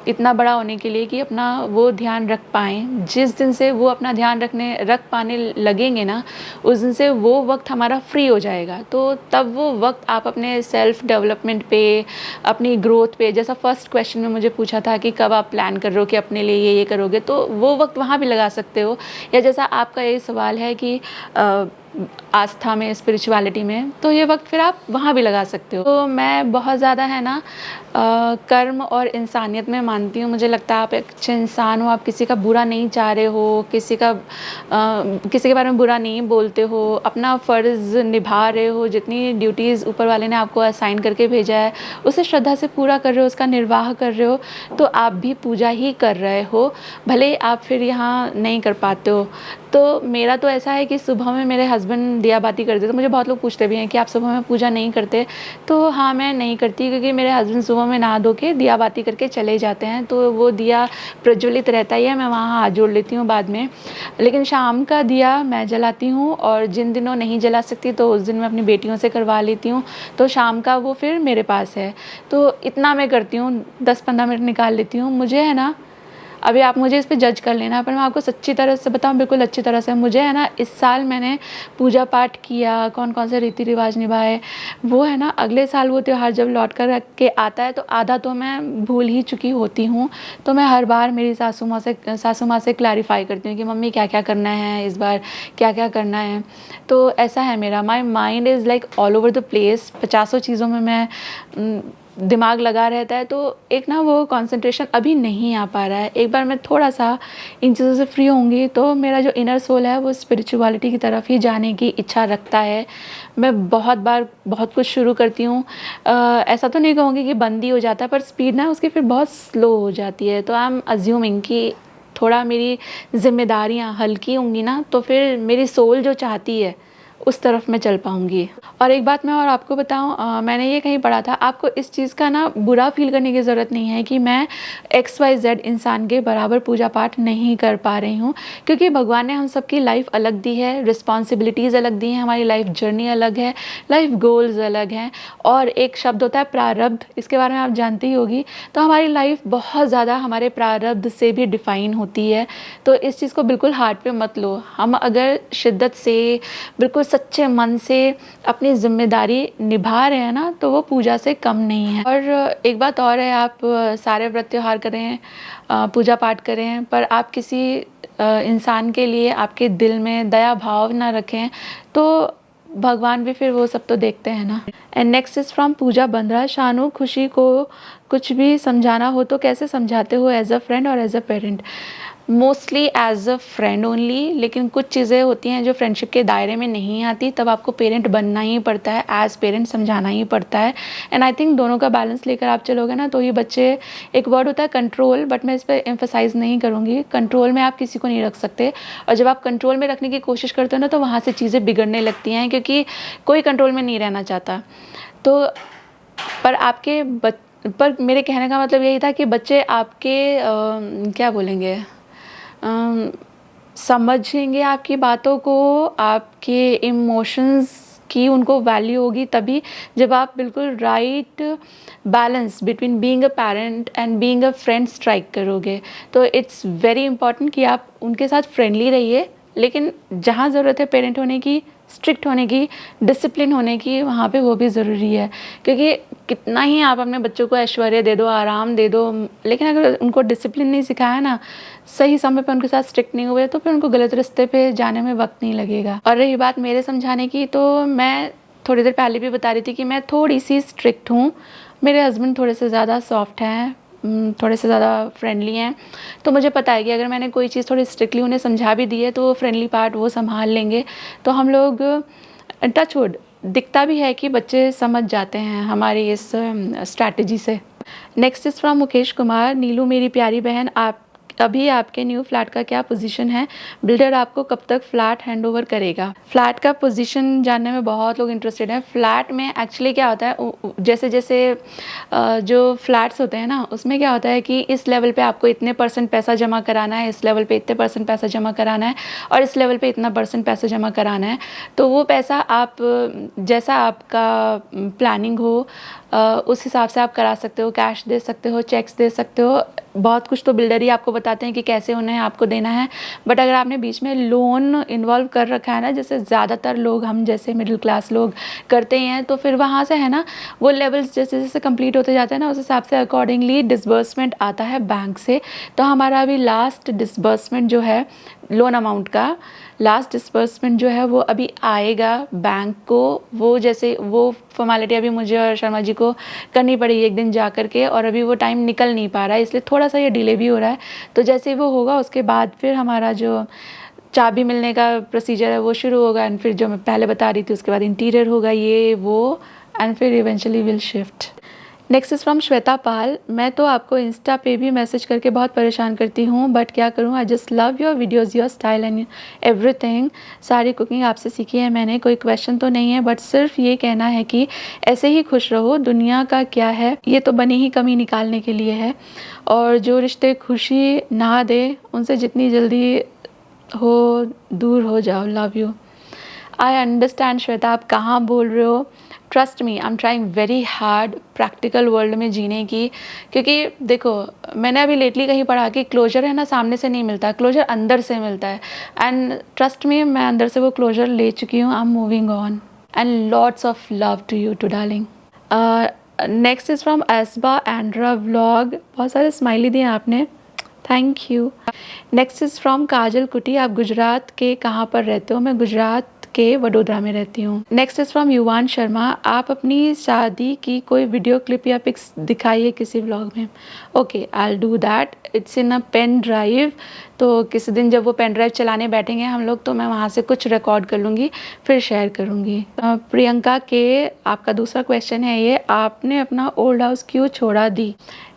इतना बड़ा होने के लिए कि अपना वो ध्यान रख पाएँ। जिस दिन से वो अपना ध्यान रख पाने लगेंगे ना, उस दिन से वो वक्त हमारा फ्री हो जाएगा। तो तब वो वक्त आप अपने सेल्फ डेवलपमेंट पे, अपनी ग्रोथ पे, जैसा फर्स्ट क्वेश्चन में मुझे पूछा था कि कब आप प्लान कर रहे हो कि अपने लिए ये करोगे, तो वो वक्त वहाँ भी लगा सकते हो। या जैसा आपका ये सवाल है कि आस्था में, स्पिरिचुअलिटी में, तो ये वक्त फिर आप वहाँ भी लगा सकते हो। तो मैं बहुत ज़्यादा है ना कर्म और इंसानियत में मानती हूँ। मुझे लगता है आप एक अच्छे इंसान हो, आप किसी का बुरा नहीं चाह रहे हो, किसी के बारे में बुरा नहीं बोलते हो, अपना फ़र्ज़ निभा रहे हो, जितनी ड्यूटीज़ ऊपर वाले ने आपको असाइन करके भेजा है उसे श्रद्धा से पूरा कर रहे हो, उसका निर्वाह कर रहे हो, तो आप भी पूजा ही कर रहे हो, भले ही आप फिर यहाँ नहीं कर पाते हो। तो मेरा तो ऐसा है कि सुबह में मेरे हस्बैंड दिया बाती करते, तो मुझे बहुत लोग पूछते भी हैं कि आप सुबह में पूजा नहीं करते? तो हाँ, मैं नहीं करती, क्योंकि मेरे हस्बैंड सुबह में नहा धो के दिया बाती करके चले जाते हैं, तो वो दिया प्रज्वलित रहता ही है, मैं वहाँ हाथ जोड़ लेती हूँ बाद में। लेकिन शाम का दिया मैं जलाती हूँ, और जिन दिनों नहीं जला सकती तो उस दिन मैं अपनी बेटियों से करवा लेती हूँ, तो शाम का वो फिर मेरे पास है। तो इतना मैं करती हूँ, 10-15 मिनट निकाल लेती हूँ। मुझे है ना, अभी आप मुझे इस पे जज कर लेना, पर मैं आपको सच्ची तरह से बताऊँ, बिल्कुल अच्छी तरह से, मुझे है ना इस साल मैंने पूजा पाठ किया, कौन कौन से रीति रिवाज निभाए, वो है ना अगले साल वो त्यौहार जब लौट कर रख के आता है तो आधा तो मैं भूल ही चुकी होती हूँ। तो मैं हर बार मेरी सासू माँ से क्लैरिफाई करती हूँ कि मम्मी क्या क्या करना है इस बार, क्या क्या करना है। तो ऐसा है मेरा, my mind is like all over the place, 50 चीज़ों में मैं दिमाग लगा रहता है, तो एक ना वो कंसंट्रेशन अभी नहीं आ पा रहा है। एक बार मैं थोड़ा सा इन चीज़ों से फ्री होंगी तो मेरा जो इनर सोल है वो स्पिरिचुअलिटी की तरफ ही जाने की इच्छा रखता है। मैं बहुत बार बहुत कुछ शुरू करती हूँ, ऐसा तो नहीं कहूँगी कि बंद ही हो जाता है, पर स्पीड ना उसकी फिर बहुत स्लो हो जाती है। तो आई एम अज्यूमिंग कि थोड़ा मेरी जिम्मेदारियाँ हल्की होंगी ना, तो फिर मेरी सोल जो चाहती है उस तरफ मैं चल पाऊँगी। और एक बात मैं और आपको बताऊँ, मैंने ये कहीं पढ़ा था, आपको इस चीज़ का ना बुरा फील करने की ज़रूरत नहीं है कि मैं XYZ इंसान के बराबर पूजा पाठ नहीं कर पा रही हूँ, क्योंकि भगवान ने हम सबकी लाइफ अलग दी है, रिस्पॉन्सिबिलिटीज़ अलग दी हैं, हमारी लाइफ जर्नी अलग है, लाइफ गोल्स अलग हैं, और एक शब्द होता है प्रारब्ध, इसके बारे में आप जानती ही होगी। तो हमारी लाइफ बहुत ज़्यादा हमारे प्रारब्ध से भी डिफ़ाइन होती है। तो इस चीज़ को बिल्कुल हार्ट पे मत लो। हम अगर शिद्दत से, बिल्कुल सच्चे मन से अपनी जिम्मेदारी निभा रहे हैं ना, तो वो पूजा से कम नहीं है। और एक बात और है, आप सारे व्रत त्योहार करें, पूजा पाठ करें, पर आप किसी इंसान के लिए आपके दिल में दया भाव ना रखें, तो भगवान भी फिर वो सब तो देखते हैं ना। एंड नेक्स्ट इज़ फ्रॉम पूजा बंद्रा। शानू, खुशी को कुछ भी समझाना हो तो कैसे समझाते हो, एज अ फ्रेंड और as a parent? Mostly as a friend only, लेकिन कुछ चीज़ें होती हैं जो फ्रेंडशिप के दायरे में नहीं आती, तब आपको पेरेंट बनना ही पड़ता है, एज पेरेंट समझाना ही पड़ता है। एंड आई थिंक दोनों का बैलेंस लेकर आप चलोगे ना, तो ये बच्चे, एक वर्ड होता है कंट्रोल, बट मैं इस पर एम्फसाइज़ नहीं करूँगी। कंट्रोल में आप किसी को नहीं रख सकते, और जब आप कंट्रोल में रखने की कोशिश करते हो ना, तो वहाँ से चीज़ें बिगड़ने लगती हैं, क्योंकि कोई कंट्रोल में नहीं रहना चाहता। तो पर मेरे कहने का मतलब यही था कि बच्चे आपके क्या बोलेंगे, समझेंगे आपकी बातों को, आपके इमोशंस की उनको वैल्यू होगी तभी, जब आप बिल्कुल right balance between being a parent and being a friend strike करोगे। तो इट्स वेरी इंपॉर्टेंट कि आप उनके साथ फ्रेंडली रहिए, लेकिन जहाँ ज़रूरत है पेरेंट होने की, स्ट्रिक्ट होने की, डिसिप्लिन होने की, वहाँ पे वो भी ज़रूरी है। क्योंकि कितना ही आप अपने बच्चों को ऐश्वर्य दे दो, आराम दे दो, लेकिन अगर उनको डिसिप्लिन नहीं सिखाया ना, सही समय पे उनके साथ स्ट्रिक्ट नहीं हुए, तो फिर उनको गलत रास्ते पे जाने में वक्त नहीं लगेगा। और रही बात मेरे समझाने की, तो मैं थोड़ी देर पहले भी बता रही थी कि मैं थोड़ी सी स्ट्रिक्ट हूँ, मेरे हस्बैंड थोड़े से ज़्यादा सॉफ्ट हैं, थोड़े से ज़्यादा फ्रेंडली हैं। तो मुझे पता है कि अगर मैंने कोई चीज़ थोड़ी स्ट्रिक्टली उन्हें समझा भी दी है, तो वो फ्रेंडली पार्ट वो संभाल लेंगे। तो हम लोग टच वुड, दिखता भी है कि बच्चे समझ जाते हैं हमारी इस स्ट्रैटेजी से। Next is from Mukesh Kumar. Neelu मेरी प्यारी बहन, अभी आपके न्यू फ्लैट का क्या पोजीशन है, बिल्डर आपको कब तक फ्लैट हैंडओवर करेगा। फ्लैट का पोजीशन जानने में बहुत लोग इंटरेस्टेड हैं। फ्लैट में एक्चुअली क्या होता है, जैसे जैसे जो फ्लैट्स होते हैं ना, उसमें क्या होता है कि इस लेवल पे आपको इतने % पैसा जमा कराना है, इस लेवल पे इतने % पैसा जमा कराना है, और इस लेवल पे इतना % पैसा जमा कराना है। तो वो पैसा आप जैसा आपका प्लानिंग हो उस हिसाब से आप करा सकते हो। कैश दे सकते हो, चेक्स दे सकते हो, बहुत कुछ तो बिल्डर ही आपको बताते हैं कि कैसे उन्हें आपको देना है। बट अगर आपने बीच में लोन इन्वॉल्व कर रखा है ना, जैसे ज़्यादातर लोग, हम जैसे मिडिल क्लास लोग करते ही हैं, तो फिर वहाँ से है ना, वो लेवल्स जैसे जैसे कंप्लीट होते जाते हैं ना, उस हिसाब से अकॉर्डिंगली डिसबर्समेंट आता है बैंक से। तो हमारा अभी लास्ट डिसबर्समेंट जो है लोन अमाउंट का, लास्ट डिसबर्समेंट जो है वो अभी आएगा बैंक को। वो जैसे वो फॉर्मेलिटी अभी मुझे और शर्मा जी को करनी पड़ेगी एक दिन जा कर के, और अभी वो टाइम निकल नहीं पा रहा है, इसलिए थोड़ा सा ये डिले भी हो रहा है। तो जैसे वो होगा उसके बाद फिर हमारा जो चाबी मिलने का प्रोसीजर है वो शुरू होगा, एंड फिर जो मैं पहले बता रही थी उसके बाद इंटीरियर होगा ये वो, एंड फिर eventually will shift. Next is from Shweta Pal. मैं तो आपको इंस्टा पे भी मैसेज करके बहुत परेशान करती हूँ, बट क्या करूँ, I just love your videos, your style and everything. सारी कुकिंग आपसे सीखी है मैंने, कोई क्वेश्चन तो नहीं है, बट सिर्फ ये कहना है कि ऐसे ही खुश रहो, दुनिया का क्या है, ये तो बनी ही कमी निकालने के लिए है। और जो रिश्ते खुशी ना दे उनसे जितनी जल्दी हो दूर हो जाओ। Love you. I understand Shweta, आप कहाँ बोल रहे हो। Trust me, I am trying very hard practical world में जीने की, क्योंकि देखो मैंने अभी लेटली कहीं पढ़ा कि क्लोजर है ना सामने से नहीं मिलता, क्लोजर अंदर से मिलता है। एंड ट्रस्ट मी, मैं अंदर से वो क्लोजर ले चुकी हूँ। I am moving on and lots of love to you too darling. Next is from Esba Andra vlog. बहुत सारे स्माइली दिए आपने, thank you. Next is from Kajal Kutty. आप गुजरात के कहाँ पर रहते हो। मैं गुजरात के वडोदरा में रहती हूँ। नेक्स्ट इज़ फ्रॉम युवान शर्मा। आप अपनी शादी की कोई वीडियो क्लिप या पिक्स दिखाइए किसी व्लॉग में। Okay, I will do that. It's in a pen drive, तो किसी दिन जब वो पेन ड्राइव चलाने बैठेंगे हम लोग, तो मैं वहाँ से कुछ रिकॉर्ड कर लूँगी, फिर शेयर करूँगी। प्रियंका के, आपका दूसरा क्वेश्चन है ये, आपने अपना ओल्ड हाउस क्यों छोड़ा दी।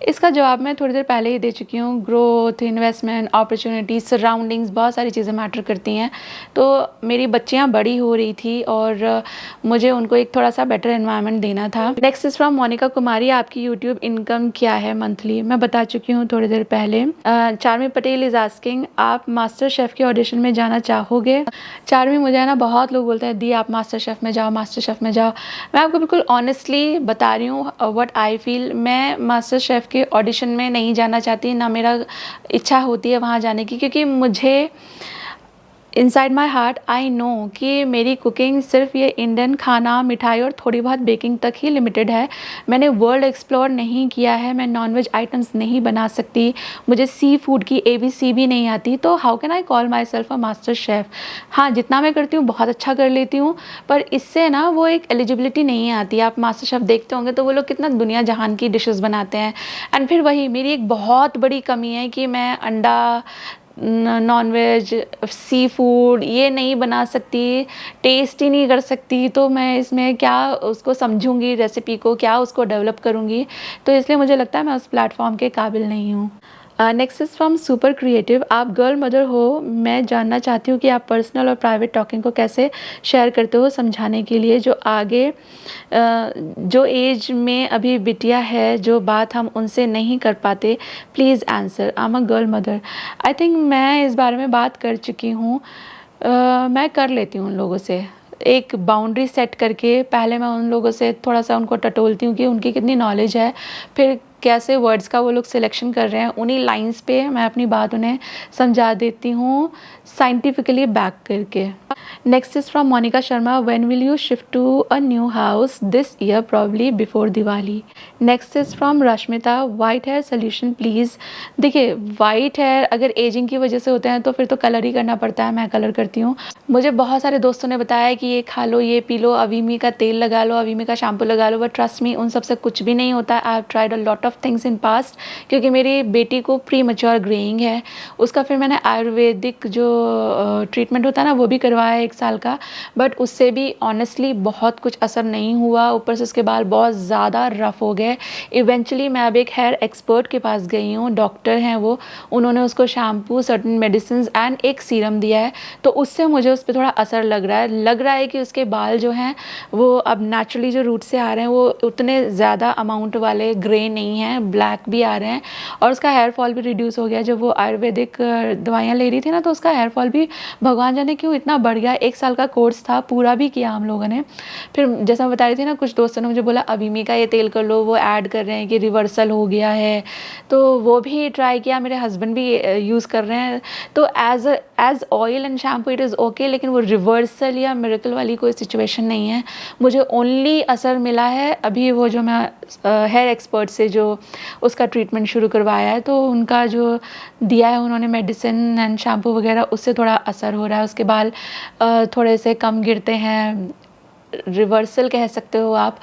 इसका जवाब मैं थोड़ी देर पहले ही दे चुकी हूँ। ग्रोथ, इन्वेस्टमेंट, अपॉर्चुनिटी, सराउंडिंग्स, बहुत सारी चीज़ें मैटर करती हैं। तो मेरी बच्चियाँ बड़ी हो रही थी और मुझे उनको एक थोड़ा सा बेटर एनवायरनमेंट देना था। नेक्स्ट इज फ्रॉम मोनिका कुमारी। आपकी यूट्यूब इनकम क्या है मंथली। मैं बता चुकी हूँ थोड़ी देर पहले। चार्मी पटेल इज आस्किंग, आप मास्टर शेफ़ के ऑडिशन में जाना चाहोगे। चार्मी, मुझे है ना बहुत लोग बोलते हैं दी आप मास्टर शेफ़ में जाओ, मास्टर शेफ़ में जाओ। मैं आपको बिल्कुल ऑनेस्टली बता रही हूँ व्हाट आई फील। मैं मास्टर शेफ़ के ऑडिशन में नहीं जाना चाहती, ना मेरा इच्छा होती है वहाँ जाने की, क्योंकि मुझे inside my heart I know कि मेरी कुकिंग सिर्फ ये इंडियन खाना, मिठाई और थोड़ी बहुत बेकिंग तक ही लिमिटेड है। मैंने वर्ल्ड एक्सप्लोर नहीं किया है। मैं नॉनवेज आइटम्स नहीं बना सकती, मुझे सी फूड की ABC भी नहीं आती, तो how can I call my self a master chef. हाँ, जितना मैं करती हूँ बहुत अच्छा कर लेती हूँ, पर इससे ना वो एक एलिजिबिलिटी नहीं आती। आप मास्टर शेफ़ देखते होंगे तो वो लोग कितना दुनिया जहान की डिशेस बनाते हैं। एंड फिर वही मेरी एक बहुत बड़ी कमी है कि मैं अंडा, नॉनवेज, सी फूड ये नहीं बना सकती, टेस्ट ही नहीं कर सकती। तो मैं इसमें क्या उसको समझूंगी, रेसिपी को क्या उसको डेवलप करूंगी। तो इसलिए मुझे लगता है मैं उस प्लेटफॉर्म के काबिल नहीं हूँ। Next is from super creative. आप गर्ल मदर हो, मैं जानना चाहती हूँ कि आप पर्सनल और प्राइवेट टॉकिंग को कैसे शेयर करते हो, समझाने के लिए जो आगे जो एज में अभी बिटिया है, जो बात हम उनसे नहीं कर पाते। Please answer. I am a girl mother. I think मैं इस बारे में बात कर चुकी हूँ। मैं कर लेती हूँ उन लोगों से एक बाउंड्री सेट करके। पहले मैं उन लोगों से थोड़ा सा उनको टटोलती हूँ कि उनकी कितनी नॉलेज है, फिर कैसे वर्ड्स का वो लोग सिलेक्शन कर रहे हैं, उन्हीं लाइंस पे मैं अपनी बात उन्हें समझा देती हूँ, साइंटिफिकली बैक करके। Next is from Monika Sharma. When will you shift to a new house. This year probably before Diwali. Next is from Rashmita. White hair solution please. देखिए, वाइट हेयर अगर एजिंग की वजह से होते हैं तो फिर तो कलर ही करना पड़ता है। मैं कलर करती हूँ। मुझे बहुत सारे दोस्तों ने बताया कि ये खा लो, ये पी लो, अवीमी का तेल लगा लो, अवीमी का शैम्पू लगा लो, बट ट्रस्ट मी, उन सबसे कुछ भी नहीं होता। I have tried a lot of of things in past, क्योंकि मेरी बेटी को प्री मैच्योर ग्रेइंग है। उसका फिर मैंने आयुर्वेदिक जो ट्रीटमेंट होता है ना वो भी करवाया 1 साल का, बट उससे भी ऑनेस्टली बहुत कुछ असर नहीं हुआ। ऊपर से उसके बाल बहुत ज़्यादा रफ़ हो गए। इवेंचुअली मैं अब एक हेयर एक्सपर्ट के पास गई हूँ, डॉक्टर हैं वो, उन्होंने उसको शैम्पू, सर्टन मेडिसिन एंड एक सीरम दिया है, तो उससे मुझे उस पर थोड़ा असर लग रहा है कि उसके बाल जो हैं वो अब नेचुरली जो रूट से आ रहे हैं वो उतने ज़्यादा अमाउंट वाले ग्रे नहीं हैं, ब्लैक भी आ रहे हैं, और उसका हेयर फॉल भी रिड्यूस हो गया। जब वो आयुर्वेदिक दवाइयाँ ले रही थी ना तो उसका हेयर फॉल भी भगवान जाने क्यों इतना बढ़ गया। 1 साल का कोर्स था, पूरा भी किया हम लोगों ने। फिर जैसा मैं बता रही थी ना, कुछ दोस्तों ने मुझे बोला अवीमी का ये तेल कर लो, वो ऐड कर रहे हैं कि रिवर्सल हो गया है, तो वो भी ट्राई किया। मेरे हस्बैंड भी यूज़ कर रहे हैं। तो as oil and shampoo it is okay, लेकिन वो रिवर्सल या मिरेकल वाली कोई सिचुएशन नहीं है। मुझे ओनली असर मिला है अभी वो जो मैं हेयर एक्सपर्ट से जो उसका ट्रीटमेंट शुरू करवाया है, तो उनका जो दिया है उन्होंने मेडिसिन एंड शैम्पू वगैरह, उससे थोड़ा असर हो रहा है। उसके बाल थोड़े से कम गिरते हैं, रिवर्सल कह सकते हो आप,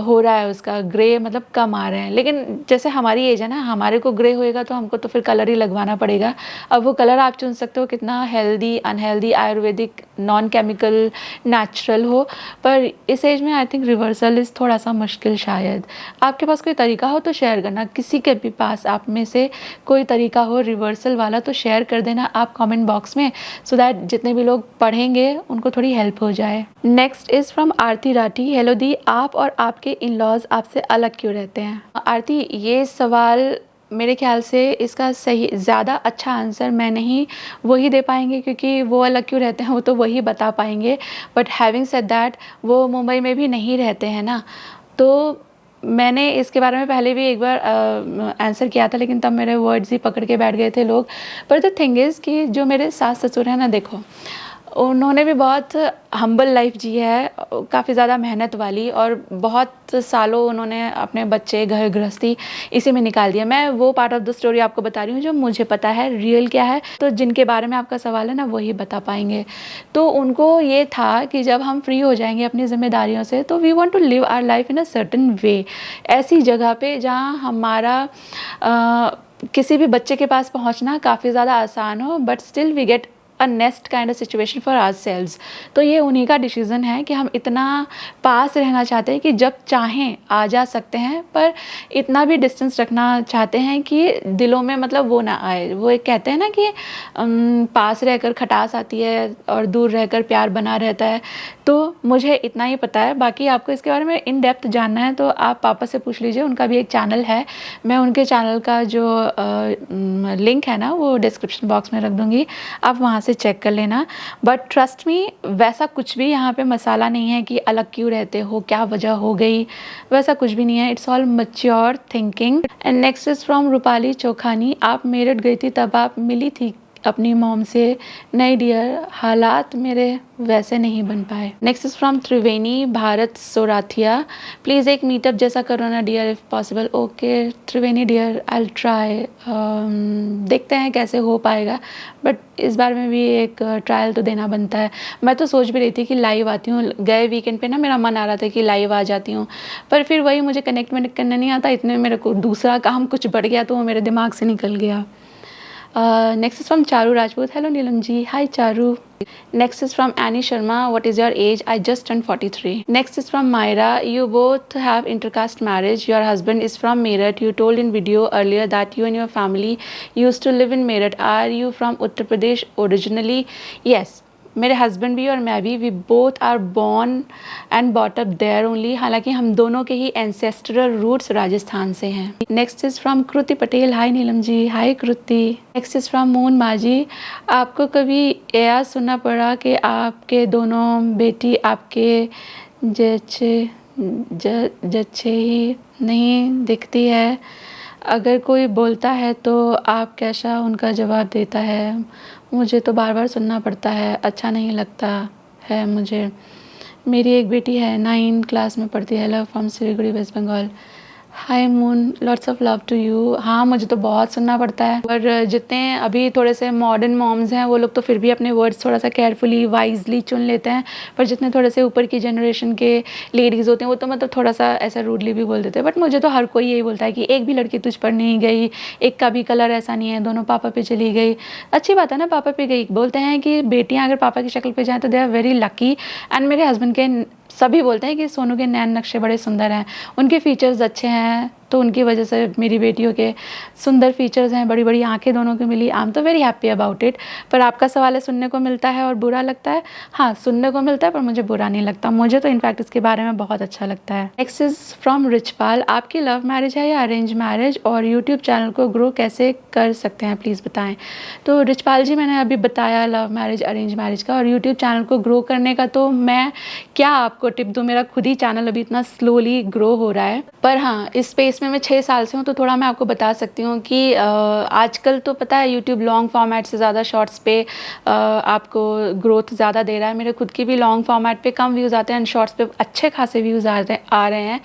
हो रहा है उसका ग्रे, मतलब कम आ रहे हैं। लेकिन जैसे हमारी एज है ना, हमारे को ग्रे होएगा तो हमको तो फिर कलर ही लगवाना पड़ेगा। अब वो कलर आप चुन सकते हो कितना healthy, unhealthy, Ayurvedic, non chemical, natural हो, पर इस एज में आई थिंक रिवर्सल इज़ थोड़ा सा मुश्किल। शायद आपके पास कोई तरीका हो तो शेयर करना, किसी के भी पास आप में से कोई तरीका हो रिवर्सल वाला तो शेयर कर देना आप कमेंट बॉक्स में, सो दैट जितने भी लोग पढ़ेंगे उनको थोड़ी हेल्प हो जाए। Next is from Aarti Rathi. Hello दी, आप और आपके इन लॉज आपसे अलग क्यों रहते हैं? आरती, ये सवाल मेरे ख्याल से इसका सही ज़्यादा अच्छा आंसर मैं नहीं वही दे पाएंगे, क्योंकि वो अलग क्यों रहते हैं वो तो वही बता पाएंगे। बट हैविंग सेड दैट, वो मुंबई में भी नहीं रहते हैं ना, तो मैंने इसके बारे में पहले भी एक बार आंसर किया था, लेकिन तब मेरे वर्ड्स ही पकड़ के बैठ गए थे लोग। पर द थिंग इज़ कि जो मेरे सास ससुर हैं ना, देखो उन्होंने भी बहुत हम्बल लाइफ जी है, काफ़ी ज़्यादा मेहनत वाली, और बहुत सालों उन्होंने अपने बच्चे, घर गृहस्थी इसी में निकाल दिया। मैं वो पार्ट ऑफ द स्टोरी आपको बता रही हूँ जो मुझे पता है रियल क्या है, तो जिनके बारे में आपका सवाल है ना वही बता पाएंगे। तो उनको ये था कि जब हम फ्री हो जाएंगे अपनी जिम्मेदारियों से, तो we want to live our life in a certain way, ऐसी जगह पे जहाँ हमारा किसी भी बच्चे के पास पहुँचना काफ़ी ज़्यादा आसान हो, but still we get a nest kind of situation for ourselves. तो ये उन्हीं का डिसीज़न है कि हम इतना पास रहना चाहते हैं कि जब चाहें आ जा सकते हैं, पर इतना भी डिस्टेंस रखना चाहते हैं कि दिलों में मतलब वो ना आए। वो एक कहते हैं ना कि पास रहकर खटास आती है और दूर रहकर प्यार बना रहता है। तो मुझे इतना ही पता है, बाकी आपको इसके बारे में इन डेप्थ जानना है तो आप पापा से पूछ लीजिए, उनका भी एक चैनल है। मैं उनके चैनल का जो लिंक है ना वो डिस्क्रिप्शन बॉक्स में रख दूँगी, आप वहाँ से चेक कर लेना। बट ट्रस्ट मी, वैसा कुछ भी यहाँ पे मसाला नहीं है कि अलग क्यों रहते हो, क्या वजह हो गई, वैसा कुछ भी नहीं है। It's all mature thinking. And next is from Rupali Chokhani. आप मेरठ गई थी तब आप मिली थी अपनी मॉम से? नहीं डियर, हालात मेरे वैसे नहीं बन पाए। Next is from Triveni Bharat Sorathiya. Please एक मीटअप जैसा करो ना dear if possible. Okay Triveni dear, I will try. देखते हैं कैसे हो पाएगा, बट इस बार में भी एक ट्रायल तो देना बनता है। मैं तो सोच भी रही थी कि लाइव आती हूँ, गए वीकेंड पे ना मेरा मन आ रहा था कि लाइव आ जाती हूँ, पर फिर वही मुझे कनेक्ट करना नहीं आता, इतने मेरे को दूसरा काम कुछ बढ़ गया तो वो मेरे दिमाग से निकल गया। Next is from Charu Rajput. Hello Neelam ji. Hi Charu. Next is from Annie Sharma. What is your age? I just turned 43. Next is from Myra. You both have intercaste marriage. Your husband is from Meerut. You told in video earlier that you and your family used to live in Meerut. Are you from Uttar Pradesh originally? Yes. मेरे husband भी और मैं भी, we both are born and bought up there only. हालांकि हम दोनों के ही ancestral roots Rajasthan से हैं। Next is from Kriti Patel. Hi Neelam ji. Hi Kriti. Next is from Moon Maji. आपको कभी यह सुनना पड़ा कि आपके दोनों बेटी आपके जच्चे ही नहीं दिखती है? अगर कोई बोलता है तो आप कैसा उनका जवाब देता है? मुझे तो बार बार सुनना पड़ता है, अच्छा नहीं लगता है मुझे। मेरी एक बेटी है, 9 क्लास में पढ़ती है। Love from Siliguri West Bengal. Hi Moon, lots of love to you. हाँ, मुझे तो बहुत सुनना पड़ता है, पर जितने अभी थोड़े से मॉडर्न मॉम्स हैं वो लोग तो फिर भी अपने वर्ड्स थोड़ा सा केयरफुली वाइजली चुन लेते हैं, पर जितने थोड़े से ऊपर की जनरेशन के लेडीज़ होते हैं वो तो मतलब थोड़ा सा ऐसा रूडली भी बोल देते हैं। बट मुझे तो हर कोई यही बोलता है कि एक भी लड़की तुझ पर नहीं गई, एक का भी कलर ऐसा नहीं है, दोनों पापा पे चली गई। अच्छी बात है ना, पापा पे गई। बोलते हैं कि बेटियाँ अगर पापा की शक्ल पे जाएँ तो they are very lucky. And मेरे हस्बैंड के सभी बोलते हैं कि सोनू के नैन नक्शे बड़े सुंदर हैं, उनके फीचर्स अच्छे हैं, तो उनकी वजह से मेरी बेटियों के सुंदर फीचर्स हैं, बड़ी बड़ी आंखें दोनों की मिली। आई एम तो वेरी हैप्पी अबाउट इट। पर आपका सवाल है सुनने को मिलता है और बुरा लगता है। हाँ, सुनने को मिलता है पर मुझे बुरा नहीं लगता, मुझे तो इनफैक्ट इसके बारे में बहुत अच्छा लगता है। Next is from Richpal. आपकी लव मैरिज है या अरेंज मैरिज, और यूट्यूब चैनल को ग्रो कैसे कर सकते हैं, प्लीज़ बताएं। तो रिचपाल जी, मैंने अभी बताया लव मैरिज अरेंज मैरिज का, और यूट्यूब चैनल को ग्रो करने का तो मैं क्या आपको टिप दूँ, मेरा खुद ही चैनल अभी इतना स्लोली ग्रो हो रहा है। पर हाँ, इस स्पेस में मैं 6 साल से हूँ, तो थोड़ा मैं आपको बता सकती हूँ कि आजकल तो पता है यूट्यूब लॉन्ग फॉर्मेट से ज़्यादा शॉर्ट्स पे आपको ग्रोथ ज़्यादा दे रहा है। मेरे खुद की भी लॉन्ग फॉर्मेट पे कम व्यूज़ आते हैं एंड शॉर्ट्स पे अच्छे खासे व्यूज़ आ रहे हैं।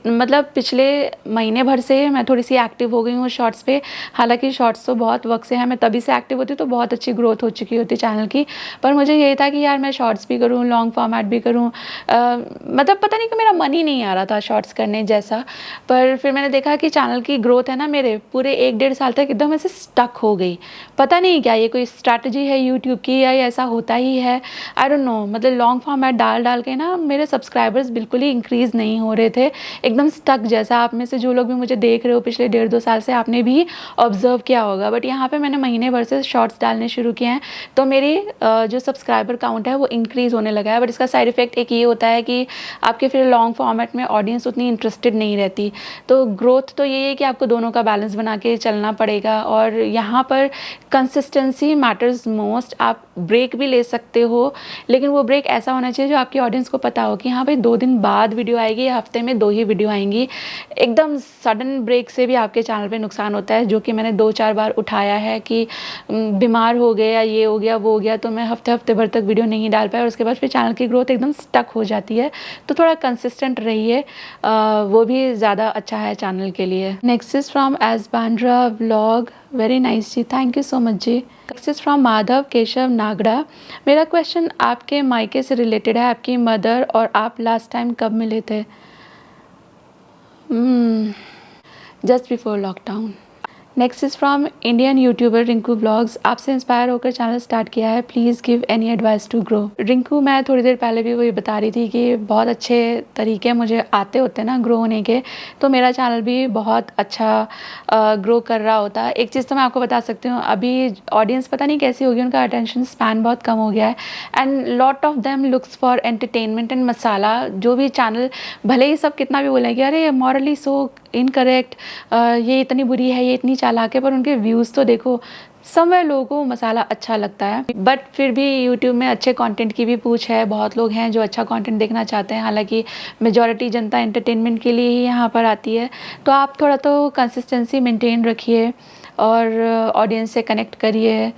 मतलब पिछले महीने भर से मैं थोड़ी सी एक्टिव हो गई हूँ शॉर्ट्स पे। हालांकि शॉर्ट्स तो बहुत वक्त से है, मैं तभी से एक्टिव होती तो बहुत अच्छी ग्रोथ हो चुकी होती चैनल की। पर मुझे यही था कि यार मैं शॉर्ट्स भी करूँ, लॉन्ग फॉर्मेट भी करूँ। मतलब पता नहीं कि मेरा मन ही नहीं आ रहा था शॉर्ट्स करने जैसा। पर फिर मैंने देखा कि चैनल की ग्रोथ है ना, मेरे पूरे 1-1.5 साल तक एकदम ऐसे स्टक हो गई। पता नहीं क्या ये कोई स्ट्रैटेजी है यूट्यूब की या ऐसा होता ही है, आई डोंट नो। मतलब लॉन्ग फॉर्मेट डाल के ना मेरे सब्सक्राइबर्स बिल्कुल ही इंक्रीज़ नहीं हो रहे थे, एकदम स्टक जैसा। आप में से जो लोग भी मुझे देख रहे हो पिछले 1.5-2 साल से, आपने भी ऑब्जर्व किया होगा। बट यहाँ पे मैंने महीने भर से शॉर्ट्स डालने शुरू किए हैं, तो मेरी जो सब्सक्राइबर काउंट है वो इंक्रीज़ होने लगा है। बट इसका साइड इफेक्ट एक ये होता है कि आपके फिर लॉन्ग फॉर्मेट में ऑडियंस उतनी इंटरेस्टेड नहीं रहती। तो ग्रोथ तो ये है कि आपको दोनों का बैलेंस बना के चलना पड़ेगा, और यहाँ पर कंसिस्टेंसी मैटर्स मोस्ट। आप ब्रेक भी ले सकते हो, लेकिन वो ब्रेक ऐसा होना चाहिए जो आपकी ऑडियंस को पता हो कि हाँ भाई 2 दिन बाद वीडियो आएगी या हफ्ते में 2 ही वीडियो आएंगी। एकदम सडन ब्रेक से भी आपके चैनल पे नुकसान होता है, जो कि मैंने 2-4 बार उठाया है कि बीमार हो गए या ये हो गया वो हो गया, तो मैं हफ्ते भर तक वीडियो नहीं डाल पाया और उसके बाद फिर चैनल की ग्रोथ एकदम स्टक हो जाती है। तो थोड़ा कंसिस्टेंट रहिए, वो भी ज़्यादा अच्छा है चैनल के लिए। नेक्स्ट इज फ्रॉम एज Bandra vlog, very nice ji, thank you so much ji. Next is from Madhav Keshav Nagda. मेरा क्वेश्चन आपके मायके से रिलेटेड है, आपकी मदर और आप लास्ट टाइम कब मिले थे? Just before lockdown. Next is from Indian YouTuber Rinku blogs. आपसे इंस्पायर होकर चैनल स्टार्ट किया है, please give any advice to grow. Rinku, मैं थोड़ी देर पहले भी वही बता रही थी कि बहुत अच्छे तरीके मुझे आते होते हैं ना ग्रो होने के, तो मेरा चैनल भी बहुत अच्छा ग्रो कर रहा होता है। एक चीज़ तो मैं आपको बता सकती हूँ, अभी ऑडियंस पता नहीं कैसी होगी, उनका अटेंशन स्पैन बहुत कम हो गया है and lot of them looks for entertainment and masala. जो भी चैनल, भले ही सब कितना भी बोलेंगे अरे मॉरली सो इनकरेक्ट, ये इतनी बुरी है, ये इतनी चालाक है, पर उनके व्यूज़ तो देखो। समवेयर लोगों को मसाला अच्छा लगता है, बट फिर भी यूट्यूब में अच्छे कंटेंट की भी पूछ है। बहुत लोग हैं जो अच्छा कंटेंट देखना चाहते हैं, हालांकि मेजॉरिटी जनता एंटरटेनमेंट के लिए ही यहाँ पर आती है। तो आप थोड़ा तो कंसिस्टेंसी मेंटेन रखिए और ऑडियंस से कनेक्ट करिए।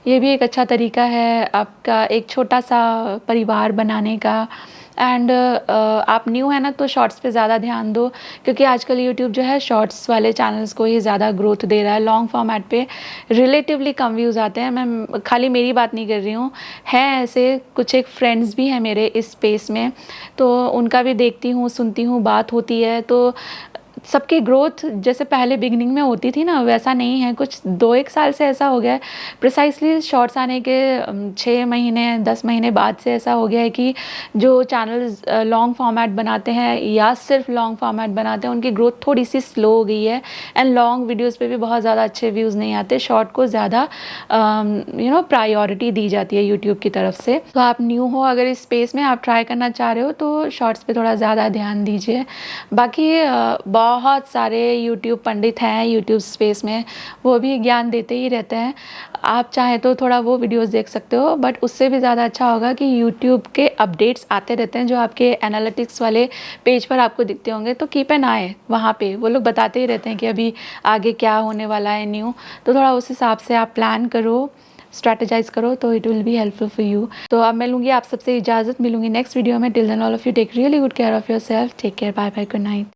ये भी एक अच्छा तरीका है आपका एक छोटा सा परिवार बनाने का। एंड आप न्यू है ना, तो शॉर्ट्स पे ज़्यादा ध्यान दो, क्योंकि आजकल यूट्यूब जो है शॉर्ट्स वाले चैनल्स को ही ज़्यादा ग्रोथ दे रहा है। लॉन्ग फॉर्मेट पे रिलेटिवली कम व्यूज़ आते हैं। मैं खाली मेरी बात नहीं कर रही हूँ, हैं ऐसे कुछ एक फ्रेंड्स भी हैं मेरे इस स्पेस में, तो उनका भी देखती हूँ, सुनती हूँ, बात होती है। तो सबकी ग्रोथ जैसे पहले बिगनिंग में होती थी ना, वैसा नहीं है। कुछ 2-1 साल से ऐसा हो गया है, प्रिसाइसली शॉर्ट्स आने के 6 महीने 10 महीने बाद से ऐसा हो गया है कि जो चैनल्स लॉन्ग फॉर्मेट बनाते हैं या सिर्फ लॉन्ग फॉर्मेट बनाते हैं, उनकी ग्रोथ थोड़ी सी स्लो हो गई है एंड लॉन्ग वीडियोज़ पे भी बहुत ज़्यादा अच्छे व्यूज़ नहीं आते। शॉर्ट को ज़्यादा प्रायोरिटी दी जाती है यूट्यूब की तरफ से। तो आप न्यू हो, अगर इस स्पेस में आप ट्राई करना चाह रहे हो, तो शॉर्ट्स पे थोड़ा ज़्यादा ध्यान दीजिए। बाकी बहुत सारे यूट्यूब पंडित हैं यूट्यूब स्पेस में, वो भी ज्ञान देते ही रहते हैं। आप चाहें तो थोड़ा वो वीडियोस देख सकते हो, बट उससे भी ज़्यादा अच्छा होगा कि यूट्यूब के अपडेट्स आते रहते हैं जो आपके एनालिटिक्स वाले पेज पर आपको दिखते होंगे। तो कीप एन आई, वहाँ पे वो लोग बताते ही रहते हैं कि अभी आगे क्या होने वाला है न्यू। तो थोड़ा उस हिसाब से आप प्लान करो, स्ट्रैटेजाइज करो, तो it will be helpful for you. तो अब मिलूंगी आप सबसे इजाज़त, मिलूंगी नेक्स्ट वीडियो में। Till then all of you take really good care of yourself, take care, bye bye, good night.